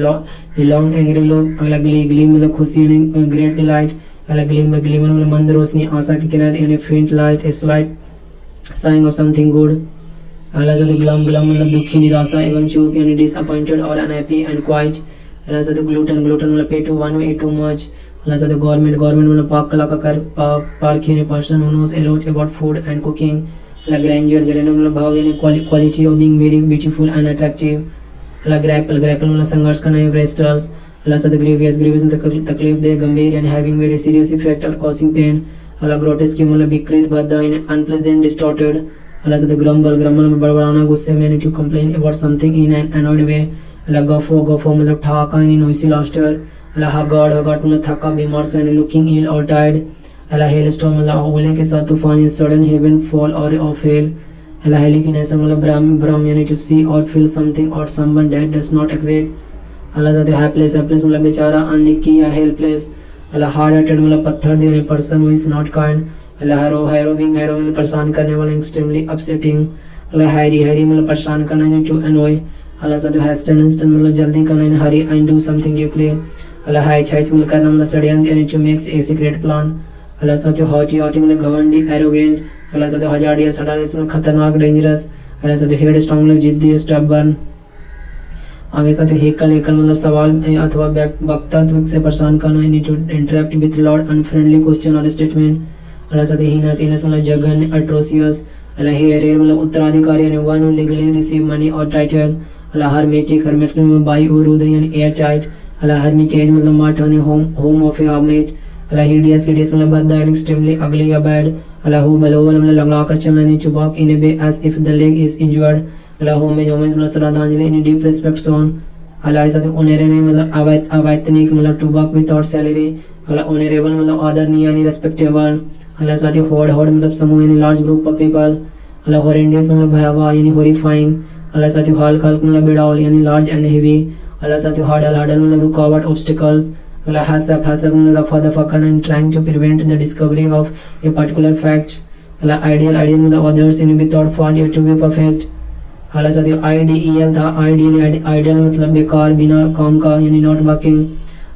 लॉन्ग एंग्री लोग। मतलब ग्ली मतलब खुशी, यानी ग्रेट डिलाइट। मतलब ग्लीमर मतलब मंद रोशनी, आशा के किनारे, यानी faint light, a slight sign of something good. अगला शब्द ग्लम मतलब दुखी, निराशा एवं चुप, यानी डिसअपॉइंटेड और अनहैप्पी एंड क्वाइट। अगला शब्द ग्लूटन मतलब पे टू वन, ईट टू मच। अगला शब्द गवर्नमेंट मतलब पाक कला का कर, पार्क, यानी person who knows a lot about food and cooking. अगला ग्रैंडियर मतलब भाव, यानी quality of being very beautiful and attractive. अगला ग्रैपल मतलब संघर्ष करना, रेस्टर्स। अगला शब्द ग्रीवियस तकलीफ दे, गंभीर, यानी हैविंग वेरी सीरियस इफेक्ट और कॉजिंग पेन। अगला ग्रोटेस्क मतलब विकृत, भद्दा, यानी अनप्लेजेंट, डिस्टॉर्टेड। अगला शब्द ग्रम्बल मतलब बड़बड़ाना, गुस्से में, यानी to complain about something in an annoyed way. अगला गफो मतलब ठहाका, यानी नॉइसी लाफ्टर। अगला हगार्ड मतलब थका, बीमार से, यानी लुकिंग इल और टायर्ड। अगला हेल स्टॉर्म मतलब ओले के साथ तूफान, यानी सडन हेवन फॉल और ऑफ हेल। अगला हेलिकिनेशन मतलब भ्रम, यानी टू सी और फील समथिंग और someone that does not exist. अगला शब्द हेल्पलेस मतलब बेचारा, अनलकी या हेल्पलेस। अगला हार्ड हार्टेड मतलब पत्थर दिल, person who is not kind. अगला हैरोविंग मतलब परेशान करने वाला, एक्सट्रीमली अपसेटिंग। अगला हैरी मतलब परेशान करना, यानी टू अनॉय। अगला शब्द हेस्टन मतलब जल्दी करना, यानी hurry and do something quickly. अगला हाइच मतलब करना, मतलब षड्यंत्र, यानी to makes a secret plan. अगला शब्द हॉटी मतलब घमंडी, एरोगेंट। अगला शब्द हजार्डियस सडारियस मतलब खतरनाक, डेंजरस। अगला शब्द हेड स्ट्रॉन्ग मतलब जिद्दी, स्टबर्न। आगे साथ हेकल मतलब सवाल अथवा वक्तव्य से परेशान करना, यानी to interact with lord unfriendly question और स्टेटमेंट। अगला साथ हीनस मतलब जघन्य, अट्रोसियस। अगला हेयर मतलब उत्तराधिकारी, यानी one who legally receive money और टाइटल। अगला हर्मेटिक मतलब बाई और उदय, यानी एयर टाइट। अगला हर्मिटेज मतलब मठ, यानी होम ऑफ ए हर्मिट। अगला हिडियस मतलब बद्दा, यानी एक्सट्रीमली अगली या बैड। अगला हुबल मतलब लंगड़ा कर चलना, यानी to walk in a way as if the leg is injured. अगला होमेज मतलब श्रद्धांजलि, यानी डीप रिस्पेक्ट शोन। अगला साथ ऑनरेबल मतलब अवैतनिक मतलब टू वर्क विदाउट सैलरी। अगला ऑनरेबल मतलब आदरणीय, यानी रेस्पेक्टेबल। अगला साथ होड़ मतलब समूह, यानी लार्ज ग्रुप ऑफ पीपल। अल्लाह हॉरेंडियस मतलब भयावह यानी हॉरिफाइंग। अल्लाह साथियों हाल खाल मतलब बिडाउल यानी लार्ज एंड हेवी। अल्लाह साथियों हार्डल हार्डल मतलब रुकावट ऑब्स्टिकल्स। अल्लाह हसब हसब मतलब रफा दफा करना in trying to prevent the discovery of a particular fact. अल्लाह आइडियल आइडियल मतलब अदर्स इन विदाउट फॉल्ट या टू बी परफेक्ट। अल्लाह साथियों आईडीईएल था आइडियल आइडियल मतलब बेकार बिना काम का यानी not working.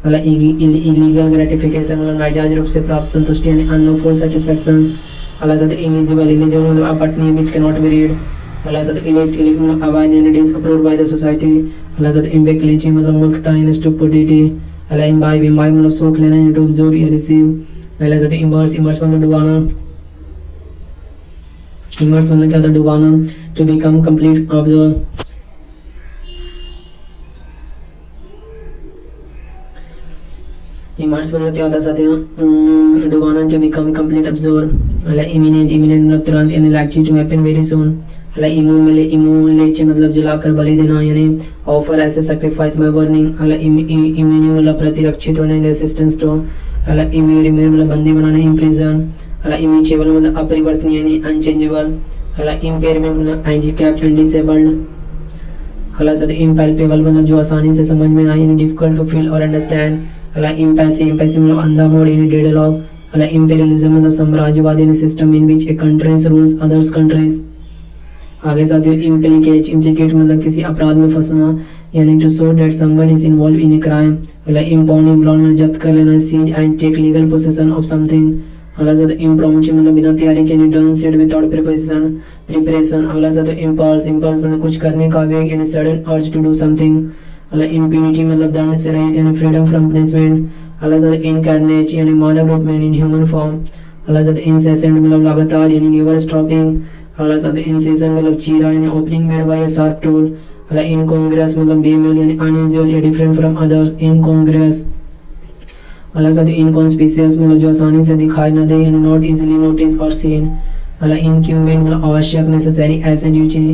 Allah illegal gratification मतलब नाजायज रूप से प्राप्त संतुष्टि यानी अनलॉफुल सेटिस्फैक्शन। अल्लाह साथियों इलिजिबल इलिजिबल मतलब अपठनीय बीच कैन नॉट बी रीड। अल्लाह साथियों इलेक्ट इलेक्ट मतलब अवैध यानी डिसअप्रूव्ड बाय द सोसाइटी। अल्लाह साथियों इम्बेक्लिटी मतलब मूर्खता यानी स्टुपिडिटी। अल्लाह इम्बाइब इम्बाइब मतलब सोख लेना यानी टू ऑब्जर्व या रिसीव। अल्लाह साथियों इमर्स इमर्स मतलब डुबाना। इमर्स मतलब क्या था डुबाना to become complete observe. Immerse मतलब क्या होता है साथियों डुबाना टू बिकम कंप्लीट ऑब्जर्वर। अल्लाह इमिनेंट इमिनेंट मतलब तुरंत यानी likely to happen very soon. अल्लाह इमोलेच मतलब जलाकर बलि देना यानी offer as a sacrifice by burning. अल्लाह इम्यूनि मतलब प्रतिरक्षित होने रेसिस्टेंस टू। अल्लाह इम्यूर मतलब बंदी बनाना इम्प्रिजन। अल्लाह इम्यूचेबल मतलब अपरिवर्तनीय यानी अनचेंजेबल। अल्लाह इम्पेयरमेंट मतलब हैंडिकैप्ड एंड डिसेबल्ड। अल्लाह साथियों इम्पैल्पेबल मतलब जो आसानी से समझ में आए डिफिकल्ट टू फील और अंडरस्टैंड। अल्लाह इम्पैसिव इम्पैसिव मतलब अंधा मोड़ यानी डेडलॉक। अल्लाह इम्पीरियलिज्म मतलब साम्राज्यवादी यानी system in which A countries rules others countries. आगे साथियों इम्प्लीकेट इम्प्लीकेट मतलब किसी अपराध में फंसना यानी to show that someone is involve in a crime. अल्लाह इम्पाउंड इम्प्लॉन्ड मतलब जब्त कर लेना seize and take legal possession of something. अल्लाह साथियों इम्प्रॉम्प्टू मतलब बिना तैयारी के यानी डन सेड विदाउट प्रिपरेशन। अल्लाह साथियों इम्पल्स इम्पल्स मतलब कुछ करने का आवेग यानी sudden urge to do something. अल्लाह इम्प्यूनिटी मतलब दंड से रहित यानी फ्रीडम फ्रॉम पनिशमेंट। अल्लाह साथियों इनकार्नेट यानी मानव रूप में इन ह्यूमन फॉर्म। अल्लाह साथियों इंसेसेंट मतलब लगातार यानी नेवर स्टॉपिंग। अल्लाह साथियों इनसीजन मतलब चीरा यानी opening made by a sharp tool. अल्लाह इनकॉन्ग्रेस मतलब बेमेल यानी अनयूजुअल या डिफरेंट फ्रॉम अदर्स इनकॉन्ग्रेस। अल्लाह साथियों इनकॉन्स्पिशियस मतलब जो आसानी से दिखाई न दे यानी नॉट इजीली नोटिस और सीन। अल्लाह इनक्यूमेंट मतलब आवश्यक नेसेसरी एज एंड ड्यूटी।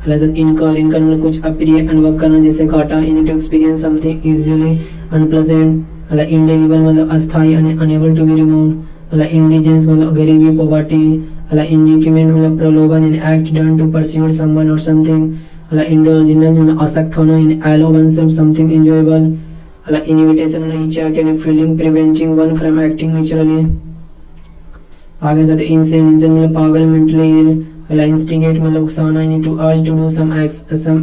अल्लाह साथियों इनकर इनकर मतलब कुछ अप्रिय अनुभव करना जैसे घाटा in to experience something usually unpleasant. अल्लाह इंडेलिबल मतलब अस्थायी यानी अनेबल टू बी रिमूव्ड। अल्लाह इंडिजेंस मतलब गरीबी पॉवर्टी। अल्लाह इंडिक्यूमेंट मतलब प्रलोभन यानी act done to pursue someone और समथिंग। अल्लाह इंडल्जेंस मतलब आसक्त होना यानी अलाउ oneself समथिंग एंजॉयबल। अल्लाह इनविटेशन मतलब इच्छा यानी feeling preventing one from acting naturally. आगे साथ इंसेन इंसेन मतलब पागल मेंटली इल। अल्लाह इंस्टिगेट मतलब उकसाना यानी to urge to do some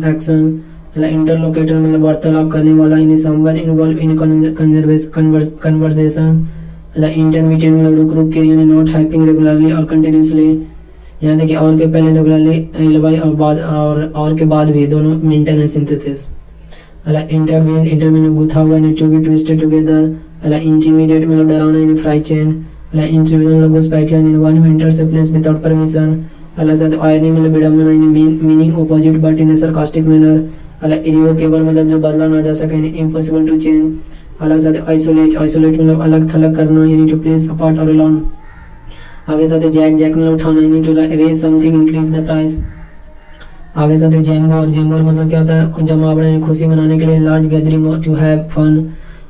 action. अल्लाह इंटरलोकेटर मतलब वार्तालाप करने वाला यानी समवन इन्वॉल्व इन कन्वर्सेशन। अल्लाह इंटरमीडिएट मतलब रुक रुक के यानी नॉट हैपनिंग रेगुलरली और कंटिन्यूसली। यहाँ तक कि और के पहले रेगुलरली और के बाद भी दोनों मेंटेन है सिंथेसिस। अल्लाह इंटरमीडिएट गुथा हुआ यानी टू बी ट्विस्टेड टुगेदर। अल्लाह इंटिमिडेट मतलब डराना यानी फ्राइटेन। अल्लाह इंट्रूजन मतलब घुसपैठ यानी one who enters a place without permission. अल्लाह साथ आयरनी मतलब विडंबना यानी meaning opposite but in a sarcastic manner. अल्लाह इरिवोकेबल मतलब जो बदला ना जा सके यानी इम्पॉसिबल टू चेंज। अल्लाह साथ आइसोलेट आइसोलेट मतलब अलग थलग करना यानी टू प्लेस अपार्ट और अलोन। आगे साथ जैक जैक मतलब उठाना यानी to raise something increase the price. आगे साथ जैम्बोर जैम्बोर मतलब क्या होता है कुछ जमा बढ़ाने खुशी मनाने के लिए large gathering to have fun.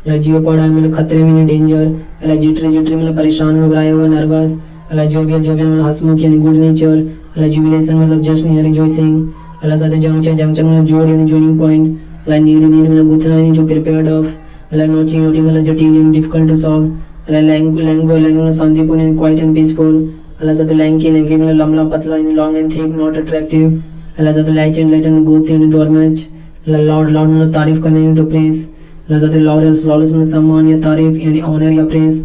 Jeopardy मतलब खतरे में डेंजर। अल्लाह जिटरी जिटरी मतलब परेशान घबराया हुआ नर्वस। अल्लाह जोबियल जोबियल मतलब हंसमुख यानी गुड नेचर। अल्लाह जुबिलेशन मतलब जश्न यानी रिजॉइसिंग। अल्लाह साथ जंक्शन जंक्शन मतलब जोड़ यानी जॉइनिंग पॉइंट। अल्लाह नीड नीड मतलब गुथना यानी जो प्रिपेयर्ड ऑफ। अल्लाह नोची नोटी मतलब जटिल यानी डिफिकल्ट टू सॉल्व। अल्लाह लैंगो लैंगो मतलब शांतिपूर्ण यानी क्वाइट एंड पीसफुल। अल्लाह साथ लैंकी लैंकी मतलब लंबा पतला यानी long and thick not attractive. अल्लाह साथ लाइट एंड गुप्त यानी डोरमैच। अल्लाह लाउड लाउड मतलब तारीफ करना यानी टू प्रेज। अल्लाह साथ लॉरेल्स लॉरेल्स मतलब सम्मान या तारीफ यानी ऑनर या प्रेज।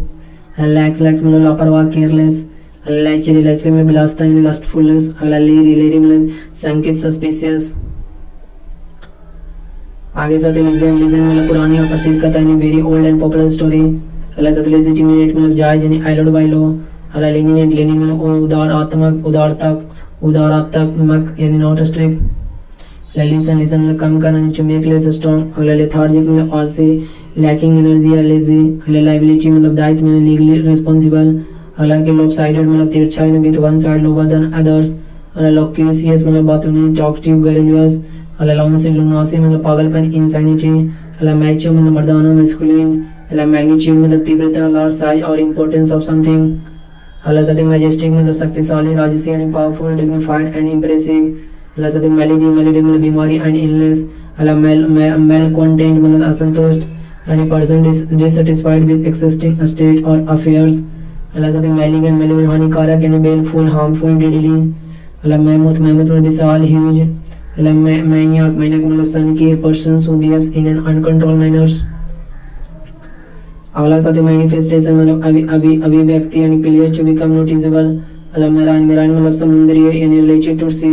लैक्स लैक्स मतलब लापरवाह केयरलेस। लैचरी लैचरी में बिलासता यानी लस्टफुलनेस। अल्लाह लेरी लेरी मतलब संकेत सस्पिशियस। आगे साथ लिजेंड लिजेंड मतलब पुरानी और प्रसिद्ध कथा यानी very old and popular story. अल्लाह साथ लेजिटिमेट मतलब जायज यानी आइलोड बाय लो। अल्लाह लेनिनेंट लेनिन मतलब उदारात्मक यानी नॉट स्ट्रिक्ट। अल्लाह लिसन लिसन मतलब कम करना यानी टू मेक लेस स्ट्रॉन्ग। अल्लाह लेथार्जिक मतलब आलसी लैकिंग एनर्जी या लेजी। अल्लाह लाइबिलिटी मतलब दायित्व यानी लीगली रिस्पॉन्सिबल। अल्लाह के लॉपसाइडेड मतलब तिरछा यानी with one side lower than others. अल्लाह लॉक्यूसियस मतलब बातूनी टॉकटिव गैरिलियस। अल्लाह लॉन्सी लुनासी मतलब पागलपन इंसैनिटी। अल्लाह मैच्योर मतलब मर्दाना मैस्कुलिन। अल्लाह मैग्नीट्यूड मतलब तीव्रता लार्ज साइज और इंपॉर्टेंस ऑफ समथिंग। अल्लाह साथ मैजेस्टिक मतलब शक्तिशाली, राजसी यानी पावरफुल, डिग्निफाइड एंड इंप्रेसिव। अल्लाह साथ मेलेडी मेलेडी मतलब बीमारी एंड इलनेस। अल्लाह मेल कंटेंट मतलब असंतुष्ट यानी person dissatisfied with existing state और अफेयर्स। अल्लाह साथ मैलिगन मैलिगन हानिकारक यानी बेलफुल, हार्मफुल, डेडली। अल्लाह महमूद महमूद मतलब विशाल, ह्यूज। अल्लाह मैनियाक मैनियाक मतलब सन की person who behaves in an uncontrolled manners. अगला साथ मैनिफेस्टेशन मतलब अभिव्यक्ति यानी क्लियर टू बिकम नोटिसेबल। अल्लाह मेरान मेरान मतलब समुद्री यानी रिलेटेड टू सी।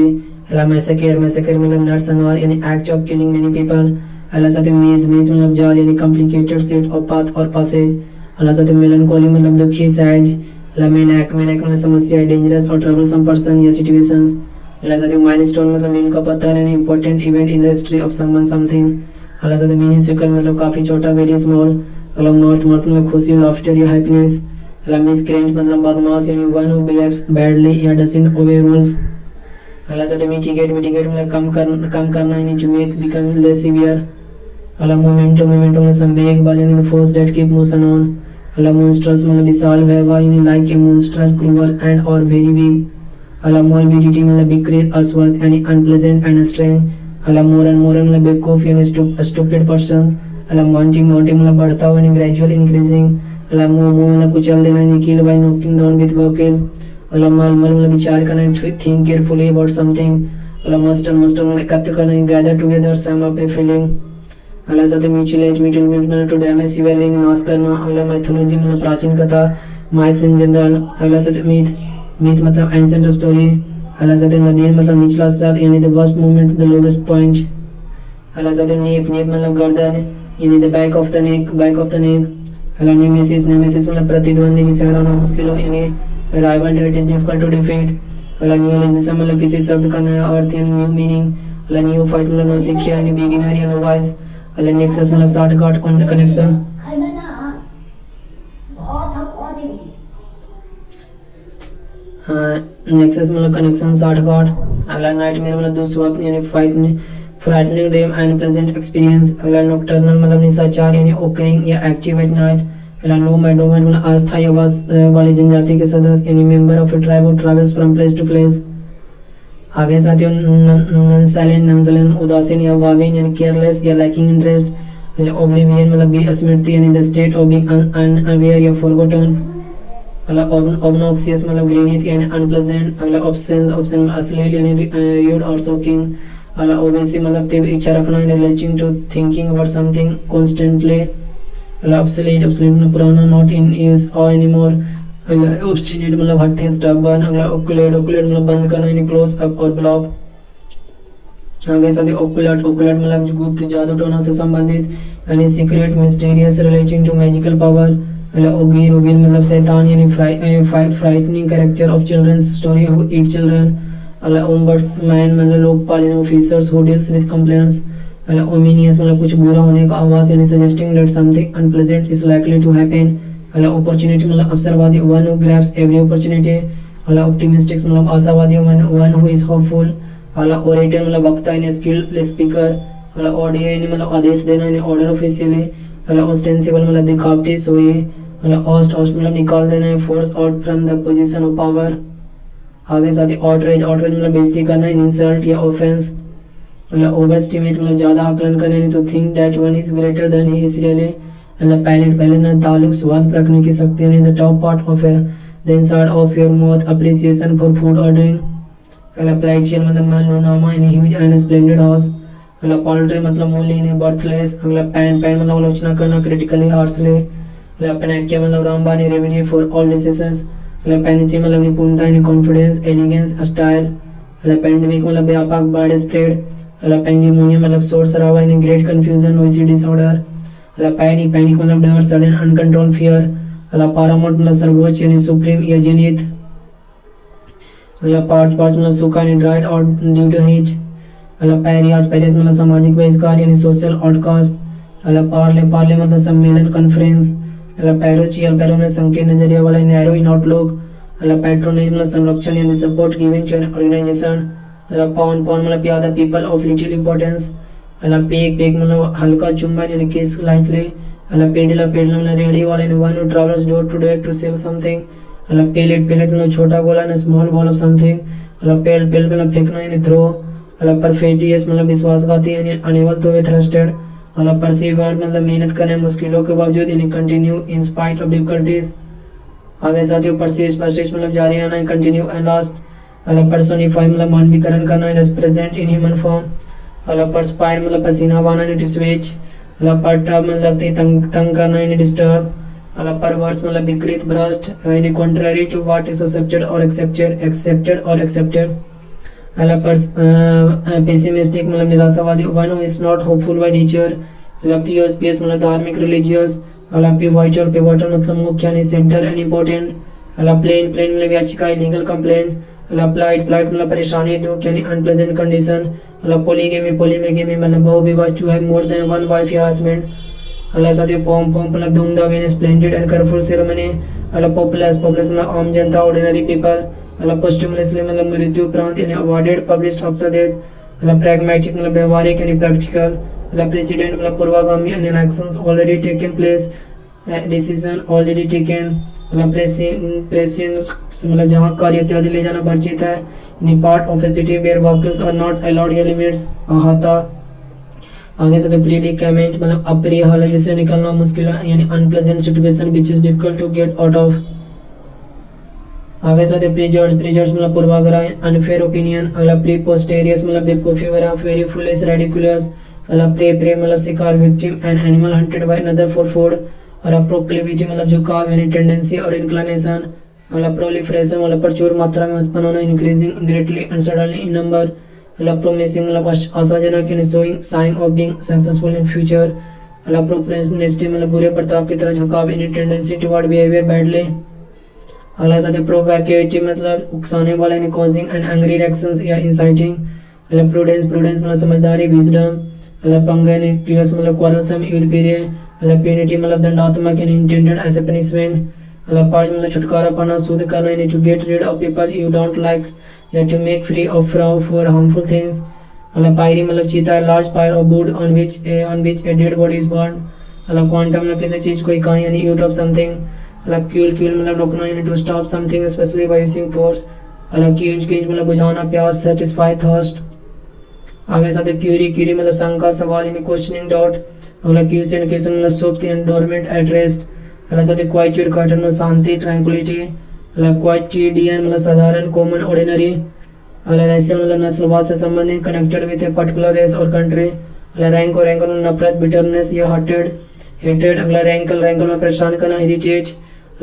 अल्लाह मैसेकर मैसेकर मतलब नरसंहार यानी act of killing many people. अल्लाह साथ मेज मेज मतलब जाल यानी कॉम्प्लिकेटेड सेट ऑफ पाथ और पैसेज। अल्लाह साथ मेलनकोली मतलब दुखी, सैड। अल्लाह मैनियाक मैनियाक मतलब समस्या, डेंजरस और ट्रबलसम पर्सन या सिचुएशंस। अल्लाह साथ माइलस्टोन मतलब मील का पत्थर यानी important event in the history of someone something. अल्लाह साथ मिनिस्कल मतलब काफी छोटा, वेरी स्मॉल। अल्लाह नॉर्थ नॉर्थ मतलब खुशी, लाफ्टर या हैप्पीनेस। अल्लाह मिसक्रेंट मतलब बदमाश यानी वन हु बिहेव्स बैडली या डजंट ओबे रूल्स। अल्लाह साथ मिटिगेट मिटिगेट मतलब कम करना यानी to make become less severe. अल्लाह मोमेंटो मोमेंटो मतलब संवेग बल यानी the force that keep motion on. अल्लाह मोन्स्ट्रस मतलब विशाल, वैभव यानी like a monster, cruel and और वेरी बिग। अल्लाह मोरबिडिटी मतलब विकृत, अस्वस्थ यानी अनप्लेजेंट एंड स्ट्रेंज। अल्लाह मोरन मोरन मतलब बेवकूफ यानी स्टूपिड पर्सन। अल्लाह मॉन्टिंग मॉन्टिंग मतलब बढ़ता हुआ यानी ग्रेजुअल इंक्रीजिंग। अल्लाह मुंह मुंह मतलब कुचल देना यानी kill by knocking down with vehicle. अल्लाह मल मल मतलब विचार करना, थिंक केयरफुली अबाउट समथिंग। अल्लाह मस्टर मस्टर मतलब एकत्र करना, gather together, sum up a feeling. अल्लाह साथ म्यूचुअल मतलब टू डैमेज सिविलिंग, नाश करना। अल्लाह माइथोलॉजी मतलब प्राचीन कथा, माइथ्स इन जनरल। अल्लाह साथ मीथ मीथ मतलब एंसेंट स्टोरी। अल्लाह साथ नदीर मतलब निचला स्तर यानी the worst moment, the lowest point. अल्लाह साथ नेप नेप मतलब गर्दन यानी the back of the neck, back of the neck. अल्लाह नेमेसिस नेमेसिस मतलब प्रतिद्वंदी जिसे हराना मुश्किल हो यानी rival that is difficult to defeat. अल्लाह नियोलॉजिज्म मतलब किसी शब्द का नया अर्थ यानी न्यू मीनिंग। अल्लाह न्यू फाइट मतलब नौसिखिया यानी बिगिनर या नोवाइस। अल्लाह नेक्सस मतलब शॉर्टकट कनेक्शन। नेक्सस मतलब कनेक्शन, शॉर्टकट। अल्लाह नाइटमेयर मतलब दुस्वप्न यानी frightening dream and pleasant experience. अल्लाह नॉकटर्नल मतलब निशाचर यानी ओकरिंग या एक्टिव एट नाइट। अल्लाह नोमैड नोमैड मतलब अस्थायी आवास वाली जनजाति के सदस्य यानी member of a tribe who travels from place to place. आगे साथियों नॉनसाइलेंट उदासीन या वाविन यानी केयरलेस या लैकिंग इंटरेस्ट। ओब्लिवियन मतलब स्मृति यानी the state of being unaware या फॉरगॉटन। ऑब्नॉक्सियस मतलब घृणित यानी अनप्लेजेंट। ऑब्सेंस ऑब्सेंस अश्लील यानी र्यूड और शॉकिंग। ओबेसी मतलब तीव्र इच्छा रखना यानी relating to thinking about something constantly. Obsolete obsolete मतलब पुराना, नॉट इन यूज और एनीमोर। ऑब्स्टिनेट मतलब हठी, स्टबर्न। ओकुलेट ओकुलेट मतलब बंद करना यानी क्लोज अप और ब्लॉक। आगे साथ ही ओकुलेट ओकुलेट मतलब गुप्त जादू टोना से संबंधित यानी secret, mysterious, relating to magical power. Ogre ogre मतलब शैतान यानी frightening character of children's story who eat children. Ombudsman मतलब लोकपाल यानी officers who deals with complaints. Ominous मतलब कुछ बुरा होने का आवाज यानी suggesting that something unpleasant is likely to happen. Opportunity मतलब अवसरवादी, one who grabs every opportunity. Optimistic मतलब आशावादी, one who is hopeful. Orator मतलब वक्ता यानी स्किल्ड स्पीकर। ऑडियो यानी मतलब आदेश देना यानी ऑर्डर ऑफिशियली। ऑस्टेंसिबल मतलब दिखावटी, सोई। ऑस्ट ऑस्ट मतलब निकाल देना है, force out from the position of power. आगे साथ ही ऑटरेज ऑटरेज मतलब बेइज्जती करना, इंसल्ट या ऑफेंस। ओवरस्टिमेट मतलब ज्यादा आकलन करना यानी to think that one is greater than he is really. Palate palate मतलब ताल्लुक, स्वाद रखने की शक्ति यानी the top part of the inside of your mouth, appreciation for food ordering. Palatial मतलब मेलोनामा यानी huge and splendid house. Poultry मतलब मूली यानी बर्थलेस। पैन पैन मतलब आलोचना करना, क्रिटिकली, हार्शली। पेनेकिया मतलब रामबान remedy for all diseases. Panache मतलब निपुणता यानी कॉन्फिडेंस, एलिगेंस, स्टाइल। पेंडेमिक मतलब व्यापक, वाइड स्प्रेड। पेंजिमोनियम मतलब शोर शराबा यानी great confusion, noisy disorder. Panic panic मतलब डर, सडन अनकंट्रोल फियर। पारामाउंट मतलब सर्वोच्च यानी सुप्रीम या जेनिथ। पार्च पार्च मतलब सूखा यानी ड्राइड और ड्यू टू हीट। पैरियाज पैरियाज मतलब सामाजिक बहिष्कार यानी सोशल आउटकास्ट। पार्ले पार्ले मतलब सम्मेलन, कॉन्फ्रेंस। पैरोचियल पैरो में संकीर्ण नजरिया वाला, नैरो इन आउटलुक। पैट्रोनेज मतलब संरक्षण यानी support given to an organization. Pawn pawn मतलब प्यादा, people of little importance. Peck peck मतलब हल्का चुंबन यानी किस लाइटली। पेडला पेडला मतलब रेडी वाला यानी one who travels door to door to sell something. मतलब पेलेट पेलेट मतलब छोटा गोला यानी स्मॉल बॉल ऑफ समथिंग, मतलब पेल पेल मतलब फेंकना यानी थ्रो, मतलब परफेक्टियस मतलब विश्वासघाती यानी अनेबल टू बी थ्रस्टेड, मतलब परसीवर्ड मतलब मेहनत करने मुश्किलों के बावजूद यानी continue in spite of difficulties. आगे साथियों परसिस्ट परसिस्ट मतलब जारी रहना, कंटिन्यू एंड लास्ट, मतलब पर्सोनिफाई मतलब मानवीकरण करना, is present in human form, मतलब परस्पायर मतलब पसीना बहाना यानी टू स्विच, मतलब परटर्ब मतलब तंग तंग करना यानी डिस्टर्ब, मतलब परवर्स मतलब विकृत भ्रष्ट यानी contrary to what is accepted और एक्सेप्टेड, मतलब पेसिमिस्टिक मतलब निराशावादी, one who is not hopeful by nature, मतलब पियस मतलब धार्मिक रिलीजियस, मतलब पिवोटल मतलब मुख्य यानी सेंटर एंड इंपॉर्टेंट, मतलब प्लेन प्लेन मतलब याचिका लीगल कंप्लेन, मतलब प्लाइट मतलब परेशानी दुख यानी अनप्लेजेंट कंडीशन, मतलब पोलीगेमी मतलब बहुविवाह to have more than one wife या हस्बैंड, मतलब साथियों पॉम मतलब धूमधाम यानी स्प्लेंडेड एंड कलरफुल सेरेमनी, मतलब पॉपुलस मतलब आम जनता ऑर्डिनरी पीपल, मतलब पोस्टुमसली मतलब मृत्यु उपरांत यानी अवार्डेड पब्लिश्ड आफ्टर डेथ, मतलब प्रैग्मेटिक मतलब व्यवहारिक यानी प्रैक्टिकल, मतलब प्रेसिडेंट मतलब पूर्वागामी यानी actions already taken place, decision already taken, मतलब प्रेसिडेंट्स मतलब जहाँ कार्य इत्यादि ले जाना वर्जित है, यानी part of a city where vehicles are not allowed या लिमिट्स, अहाता। आगे से प्रीडिकेमेंट मतलब अप्रिय हालत जिससे निकलना मुश्किल है यानी unpleasant situation which is difficult to get out of. आगे से प्रीजर्ज मतलब पूर्वाग्रह, अनफेयर ओपिनियन, अगला प्री पोस्टेरियस मतलब बेवकूफी वगैरह, वेरी फुलिश रेडिकुलस, मतलब प्रे मतलब शिकार victim and animal hunted by another for food, और प्रोक्लिविटी मतलब झुकाव यानी टेंडेंसी और इंक्लिनेशन, मतलब प्रोलिफरेशन मतलब प्रचुर मात्रा में उत्पन्न होना, increasing greatly and suddenly in number, मतलब प्रोमिसिंग मतलब आशाजनक यानी showing sign of being successful in future, मतलब प्रोपेंसिटी मतलब बुरे प्रताप की तरह झुकाव यानी टेंडेंसी टुवर्ड बिहेवियर बैडली। अगला साथ है प्रोवोकेटिव मतलब उकसाने वाला यानी कॉजिंग एंड एंग्री रिएक्शंस या इंसाइटिंग, मतलब प्रूडेंस मतलब समझदारी विजडम, मतलब पंगा यानी क्यूरियस मतलब क्वारलसम युद्ध प्रिय, मतलब प्यूनिटी मतलब दंडात्मक यानी इंटेंडेड एज ए पनिशमेंट, मतलब पार्स मतलब छुटकारा पाना शुद्ध करना यानी to get rid of people you don't like या to make free of for harmful things, मतलब पायरी मतलब चीता large pyre of wood on which a dead body is burn, मतलब क्वांटम मतलब किसी चीज को इकाई यानी यूट ऑफ समथिंग, मतलब क्यूल मतलब रोकना यानी to stop something specially by using force, मतलब क्यूज मतलब बुझाना प्यास सैटिस्फाई थर्स्ट। आगे साथ क्यूरी मतलब शंका सवाल यानी क्वेश्चनिंग डाउट, मतलब क्वेश्चन मतलब सुप्त यानी डोरमेंट एट रेस्ट, मतलब साथ क्वाइटेड मतलब शांति ट्रैंक्विलिटी, मतलब क्वाइटिडियन मतलब साधारण कॉमन ऑर्डिनरी, मतलब रेशियल मतलब नस्लवाद से संबंधित connected with a particular race और कंट्री, मतलब रैंक और रैंक मतलब नफरत बिटरनेस या हेटेड, अगला रैंकल में परेशान करना इरिटेट,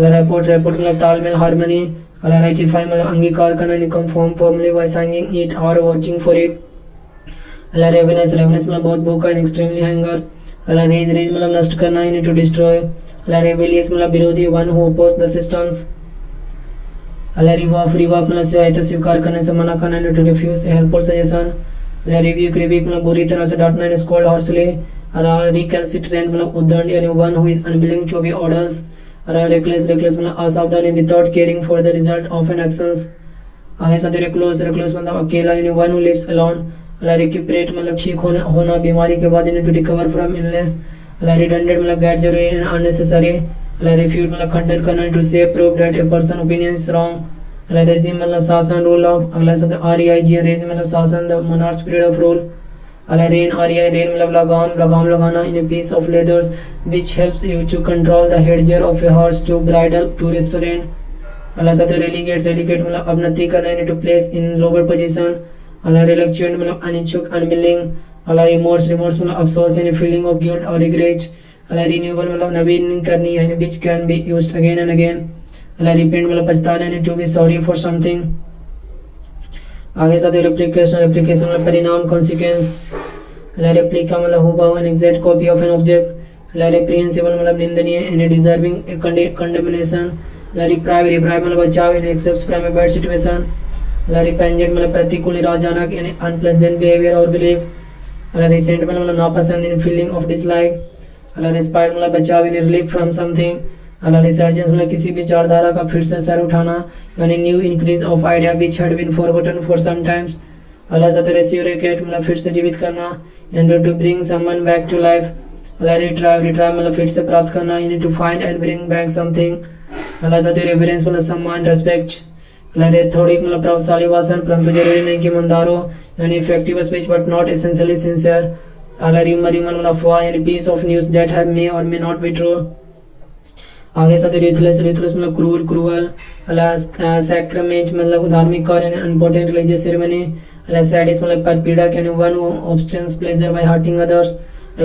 रेपोर्ट मतलब तालमेल हार्मनी, राइटिफाई मतलब अंगीकार करना यानी confirm formally by signing it और वाचिंग फॉर इट, रेवेनेस मतलब बहुत भूखा एंड एक्सट्रीमली हैंगर, रेज मतलब नष्ट करना यानी टू डिस्ट्रॉय, रेबेलियस मतलब विरोधी one who oppose the systems, rebuff मतलब सहायता स्वीकार करने से मना करना यानी to refuse helpful suggestion, review मतलब बुरी तरह से डांटना यानी स्कोल्ड हार्शली, रिकैल्सिट्रेंट मतलब उद्दंड यानी one who is unwilling to be orders, reckless मतलब असावधानी without caring for the result of an actions. आगे साथ रेक्लोस मतलब अकेला यानी one who lives alone, recuperate मतलब ठीक होना बीमारी के बाद यानी to recover from illness, redundant मतलब गैर जरूरी एंड अननेसेसरी, रिफ्यूट मतलब खंडन करना टू से prove that a person opinion is wrong, regime मतलब शासन रूल ऑफ, अगला शब्द REIG रेजिम मतलब शासन the monarch period of rule, rein rein मतलब लगाम लगाना in a piece of leathers which helps you to control the headgear of a horse to bridle to restrain, अगला शब्द रेलिगेट मतलब अवनति करना in to place in lower position, अगला रिलक्टेंट मतलब अनिच्छुक अनविलिंग, अगला रिमोर्स मतलब अफसोस यानी फीलिंग ऑफ गिल्ट और रिग्रेट, अगला रिन्यूअल मतलब नवीन करनी है which can be used again and again, अगला रिपेंट मतलब पछताना यानी to be sorry for something. आगे साथ रेप्लिकेशन मतलब परिणाम कॉन्सिक्वेंस, रेप्लिका मतलब हुबहू an exact copy of an object, reprehensible मतलब निंदनीय एंड डिजर्विंग कंडेमनेशन, रिप्राइव मतलब बचाव and accepts from a bad situation, repugnant मतलब प्रतिकूल निराशाजनक यानी अनप्लेजेंट बिहेवियर और बिलीव, रिसेंट मतलब नापसंद in feeling of dislike, respite मतलब बचाव यानी रिलीफ फ्रॉम समथिंग, रिसर्जेंस मतलब किसी भी विचारधारा का फिर से सर उठाना यानी new increase of idea which had been forgotten for some times, resurrect मतलब फिर से जीवित करना and to bring someone back to life, retrieve मतलब फिर से प्राप्त करना यानी to find and bring back something, अल्लाह साथियों रेफरेंस मतलब सम्मान रेस्पेक्ट, रेथोडिक मतलब प्रभावशाली भाषण परंतु जरूरी नहीं कि ईमानदार हो, यानी effective speech but not essentially sincere. Rumour मतलब अफवाह यानी piece of news that have may और मे नॉट बी ट्रू। आगे साथ रिथलेस मतलब क्रूर क्रूअल। सैक्रामेंट मतलब धार्मिक कार्य यानी इम्पोर्टेंट रिलीजियस सेरेमनी। सैडिस मतलब परपीड़क यानी one who obtains pleasure by hurting others.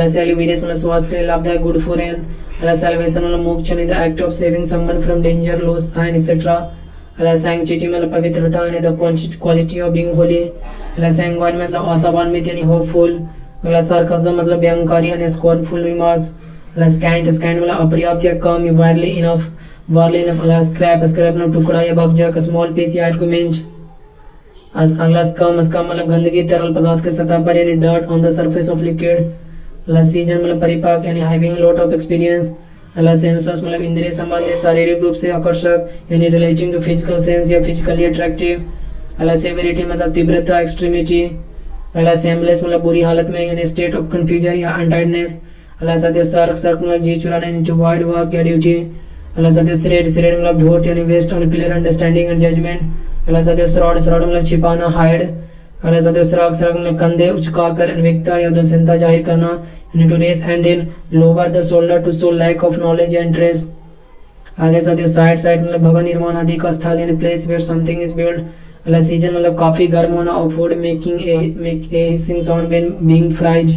Salubrious मतलब स्वास्थ्य के लिए लाभदायक, गुड फॉर हेल्थ। सैल्वेशन मतलब मोक्ष यानी the act of saving someone from danger, loss and etcetera. Sanctity मतलब पवित्रता यानी the quality of being holy. Sanguine मतलब आशावान्वित यानी होपफुल। सार्काज्म मतलब व्यंगकारी यानी स्कॉर्नफुल रिमार्क्स। स्कैंट मतलब अपर्याप्त या कम, वायरली इनफ, स्क्रैप मतलब टुकड़ा या भगजक, स्मॉल पीस या आर्गुमेंट। अगला स्कम मतलब गंदगी तरल पदार्थ के सतह पर यानी dirt on the surface of liquid. Season मतलब परिपाक यानी having lot of experience. Census मतलब इंद्रिय संबंधित, शारीरिक रूप से आकर्षक यानी रिलेटिंग टू फिजिकल सेंस या फिजिकली अट्रैक्टिव। सेवेरिटी मतलब तीव्रता, एक्सट्रीमिटी। सेमलेस मतलब बुरी हालत में यानी स्टेट ऑफ कंफ्यूजन या अनटाइडनेस। साथियों सर्क मतलब जी चुराना यानी टू अवॉइड वर्क या ड्यूटी। साथियों श्रेड मतलब धूर्त यानी based on clear understanding and judgement. साथियों श्रॉड मतलब छिपाना, हाइड। साथियों श्रग मतलब कंधे उचकाकर अनभिज्ञता या उदासीनता जाहिर करना, यानी to raise and then lower the shoulder to show lack of knowledge and interest. आगे साथियों साइड मतलब भवन निर्माण आदि का स्थल यानी place where something is build. Sizzle मतलब काफी गर्म होना, और food making a hissing sound when being fried.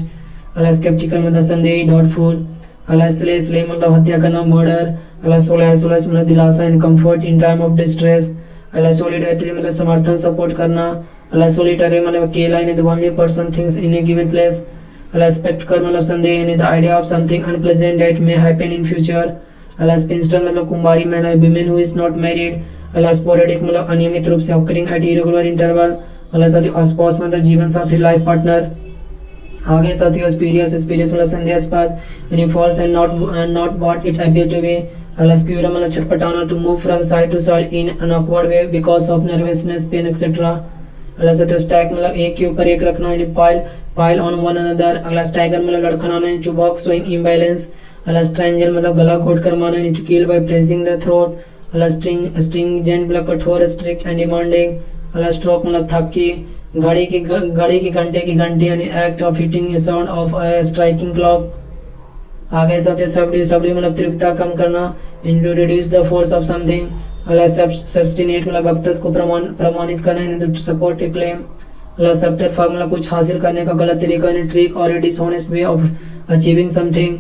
Sceptical मतलब संदेही, डाउटफुल। स्ले मतलब हत्या करना, मर्डर। सोलास मतलब दिलासा and comfort in time of distress. Solidarity मतलब समर्थन, सपोर्ट करना। सोलिटरी मतलब अकेला यानी the only person things in a given place. Spectacle मतलब संदेह यानी the idea of something unpleasant that may happen in future. Spinster मतलब कुंवारी man, women who is not married. Sporadic मतलब अनियमित रूप से, occurring at irregular interval. Spouse मतलब जीवन साथी, लाइफ पार्टनर। आगे साथियों स्पीरियस मतलब संदेहास्पद यानी false and not what it appear to be. Squirm मतलब छटपटाना, to move from side to side in an awkward way because of nervousness, pain etcetera. साथियों स्टैक मतलब एक के ऊपर एक रखना यानी pile on one another. Stagger मतलब लड़खड़ाना यानी to walk showing imbalance. Strangle मतलब गला घोट कर मारना यानी to kill by pressing the throat. Stringent मतलब कठोर, स्ट्रिक्ट एंड डिमांडिंग। स्ट्रोक मतलब थपकी, घड़ी की घंटे की घंटी यानी act of hitting a sound of striking clock. आगे साथियों सबडी मतलब तीव्रता कम करना, to reduce the force of something. Substantiate मतलब वक्तव्य को प्रमाणित करना यानी to support a claim. Subterfuge मतलब कुछ हासिल करने का गलत तरीका यानी ट्रिक और ए dishonest way of achieving something.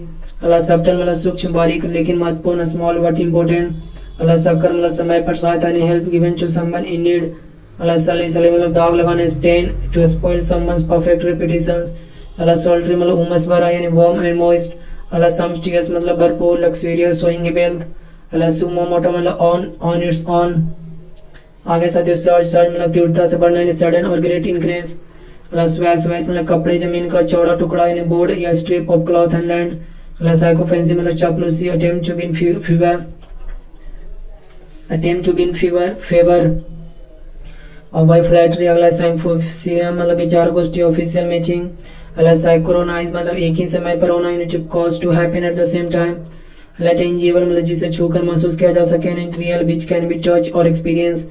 Subtle मतलब सूक्ष्म, बारीक लेकिन महत्वपूर्ण, स्मॉल बट इम्पोर्टेंट। सबकर मतलब समय पर सहायता यानी help given to someone in need. Sully मतलब दाग लगाना, stain, to spoil someone's perfect reputations. Sultry मतलब उमस भरा यानी वार्म एंड मॉइस्ट। सम्स्टियस मतलब भरपूर, लक्सरियस, शोइंग वेल्थ। सुमो मोटो मतलब ऑन इट्स ऑन। आगे साथियों सर्च मतलब तीव्रता से बढ़ना यानी सडन और ग्रेट इंक्रीज। स्वैच मतलब कपड़े, जमीन का चौड़ा टुकड़ा यानी बोर्ड या strip of cloth and land. Sycophancy मतलब चापलूसी, अटेम्प्ट टू विन फेवर और बाय फ्लैटरी। अगला साइंफोसियम मतलब विचार गोष्ठी, ऑफिशियल मैचिंग। साइक्रोनाइज मतलब एक ही समय पर होना यानी to cause to happen at the same time. Tangible मतलब जिसे छूकर महसूस किया जा सके यानी real, which can be touch और एक्सपीरियंस।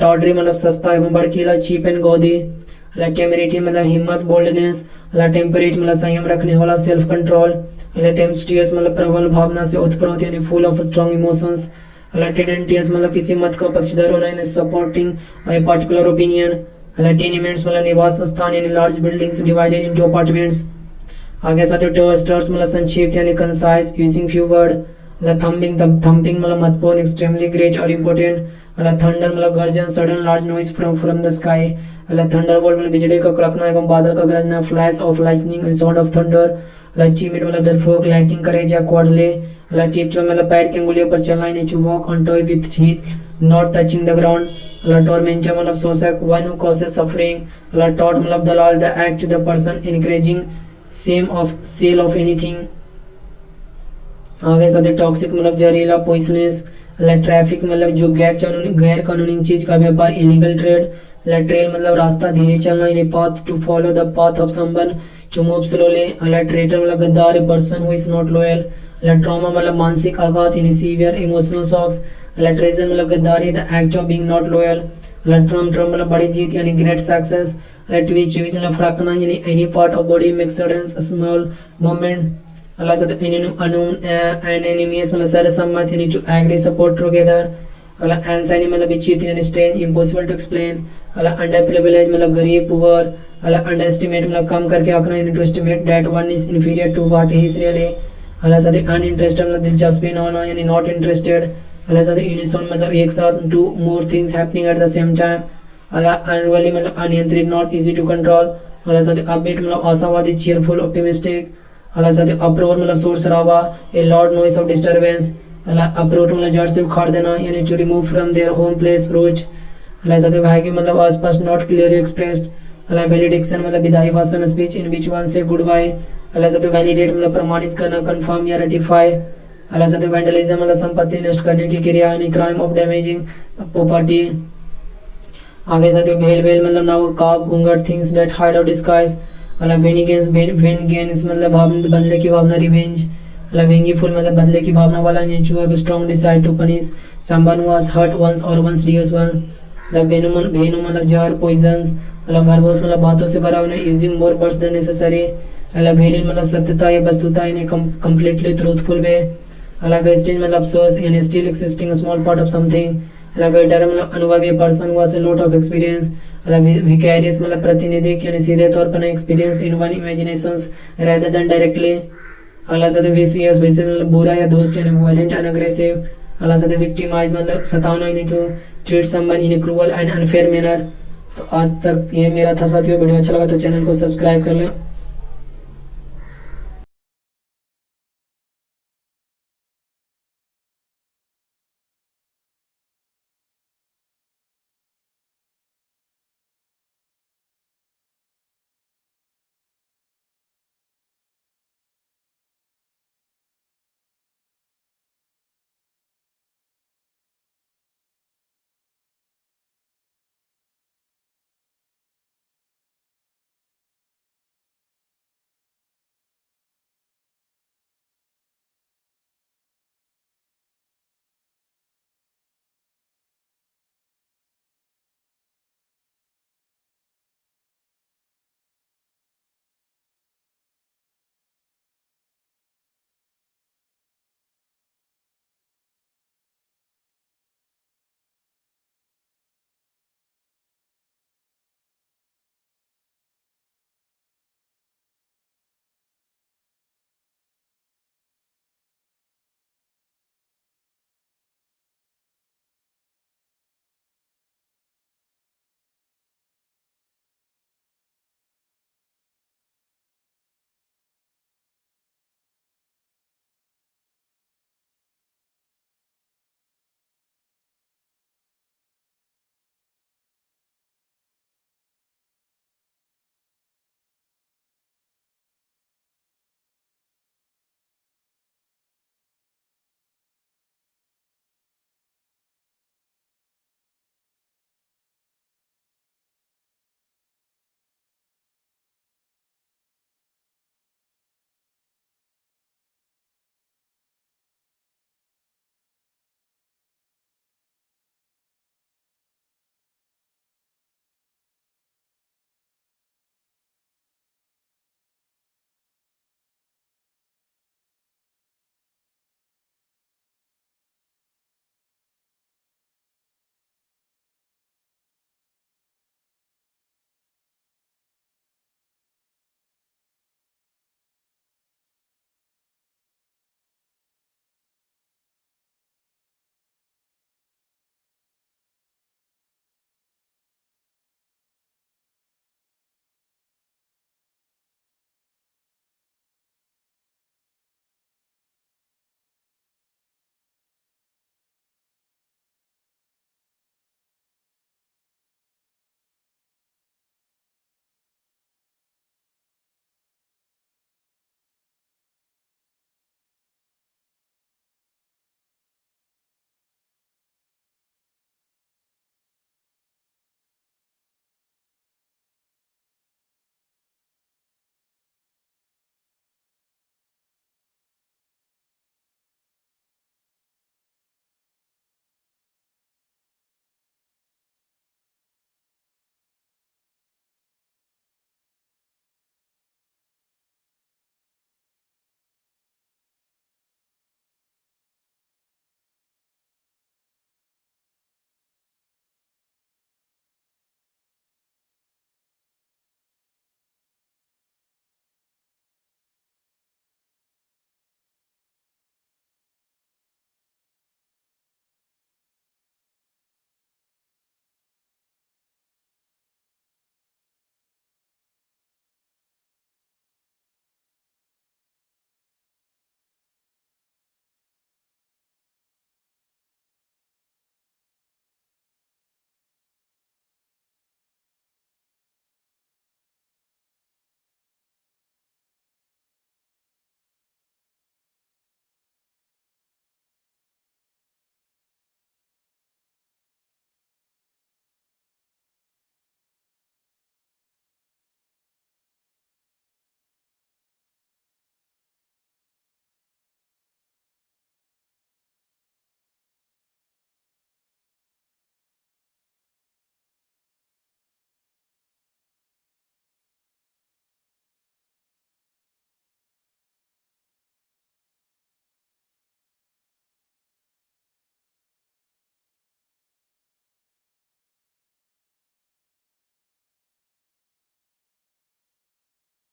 टॉडरी मतलब सस्ता एवं भड़कीला, चीप एंड गौदी। टेमरिटी मतलब हिम्मत, बोल्डनेस। टेम्परेट मतलब संयम रखने वाला, सेल्फ कंट्रोल। टेम्स्टियस मतलब प्रबल भावना से उत्प्रोत यानी फुल ऑफ स्ट्रॉन्ग इमोशंस। टेडेंटियस मतलब किसी मत का पक्षधर होना यानी सपोर्टिंग ए पर्टिकुलर ओपिनियन। टेनिमेंट्स मतलब निवास स्थान यानी large buildings divided into apartments. आगे साथियों टर्स मतलब संक्षिप्त यानी concise, using few word. Thumping मतलब महत्वपूर्ण, एक्सट्रीमली ग्रेट और इम्पोर्टेंट। थंडर मतलब गर्जन, sudden large noise from the sky. Thunderbolt मतलब बिजली का कड़कना एवं बादल का गरजना, flash of lightning and sound of thunder. Timid मतलब डरपोक, लैकिंग करेज या क्वाडले। टिपचो मतलब पैर की अंगुलियों पर चलना यानी to walk on toe with heel not touching the ground. Tormentor मतलब शोषक, one who causes suffering. Tout मतलब दलाल, the act, the person encouraging sale of anything. आगे साथ टॉक्सिक मतलब जहरीला, पॉइजनस। ट्रैफिक मतलब जो गैर कानूनी चीज का व्यापार, इलीगल ट्रेड। ट्रेल मतलब रास्ता, धीरे चलना यानी path, to follow the path of someone, to move slowly. Traitor मतलब गद्दार, a person who is not loyal. Trauma मतलब मानसिक आघात यानी सीवियर इमोशनल शॉक्स। अल्लाह ट्रेजन मतलब गद्दारी, the act of being not loyal, अल्लाह ट्रम्प मतलब बड़ी जीत यानी ग्रेट सक्सेस, अल्लाह ट्विच मतलब फड़कना यानी any part of body make sudden small movement, अल्लाह से एनिमीज मतलब सरसम्मत यानी टू एग्री सपोर्ट टुगेदर, अल्लाह एंसानी मतलब विचित्र यानी स्ट्रेंज इम्पॉसिबल टू एक्सप्लेन, अल्लाह अंडर प्रिविलेज मतलब गरीब पुअर, अल्लाह अंडर एस्टिमेट मतलब कम करके आंकना यानी to estimate that one is inferior to what he is really, अल्लाह से अनइंटरेस्टेड मतलब दिलचस्पी न होना यानी नॉट इंटरेस्टेड, अल्लाह से यूनिसॉन मतलब एक साथ two more things happening at the same time, अल्लाह अनरुली मतलब अनियंत्रित नॉट इजी टू कंट्रोल, अल्लाह से अपबीट मतलब आशावादी चीयरफुल ऑप्टिमिस्टिक, अल्लाह से अप्रोच मतलब शोर शराबा a loud noise of disturbance, अल्लाह अप्रोच मतलब जड़ से उखाड़ देना यानी to remove from their home place rose, अल्लाह से भागी मतलब आसपास नॉट क्लियरली एक्सप्रेस्ड, अल्लाह वैलिडेशन मतलब विदाई भाषण speech in which one says goodbye, अल्लाह से वैलिडेट मतलब प्रमाणित करना कंफर्म या रेटिफाई, अल्लाह से वैंडलिज्म मतलब संपत्ति नष्ट करने की क्रिया यानी क्राइम ऑफ डैमेजिंग प्रॉपर्टी, आगे साथ भेल भेल मतलब नाउ काब घूंघट थिंग्स दैट हाइड और डिस्गाइज, अल्लाह वेनिगेंस मतलब बदले की भावना रिवेंज, अल्लाह वेंगीफुल मतलब बदले की भावना वाला यानी to have strong desire to punish someone who has hurt one's और वंस डियर्स वंस, अल्लाह वेनम मतलब जहर पॉइजंस, अल्लाह वर्बोस मतलब बातों से भरा हुआ using more words than necessary, अल्लाह वेरिन मतलब सत्यता या वस्तुता यानी कंप्लीटली ट्रूथफुल वे, अल्लाह वेस्टेज मतलब अफसोस यानी still existing small part of something, अल्लाह वेटर मतलब अनुभवी person who has a lot of experience, अल्लाह विकैरियस मतलब प्रातिनिधिक यानी सीधे तौर पर experience in one imaginations rather than directly, अल्लाह से विशियस मतलब बुरा या दोस्त यानी वायलेंट एंड अग्रेसिव, अल्लाह से विक्टिमाइज मतलब सताना यानी to treat someone in a cruel and unfair manner. तो आज तक ये मेरा था साथियों, वीडियो अच्छा लगा तो चैनल को सब्सक्राइब कर लें।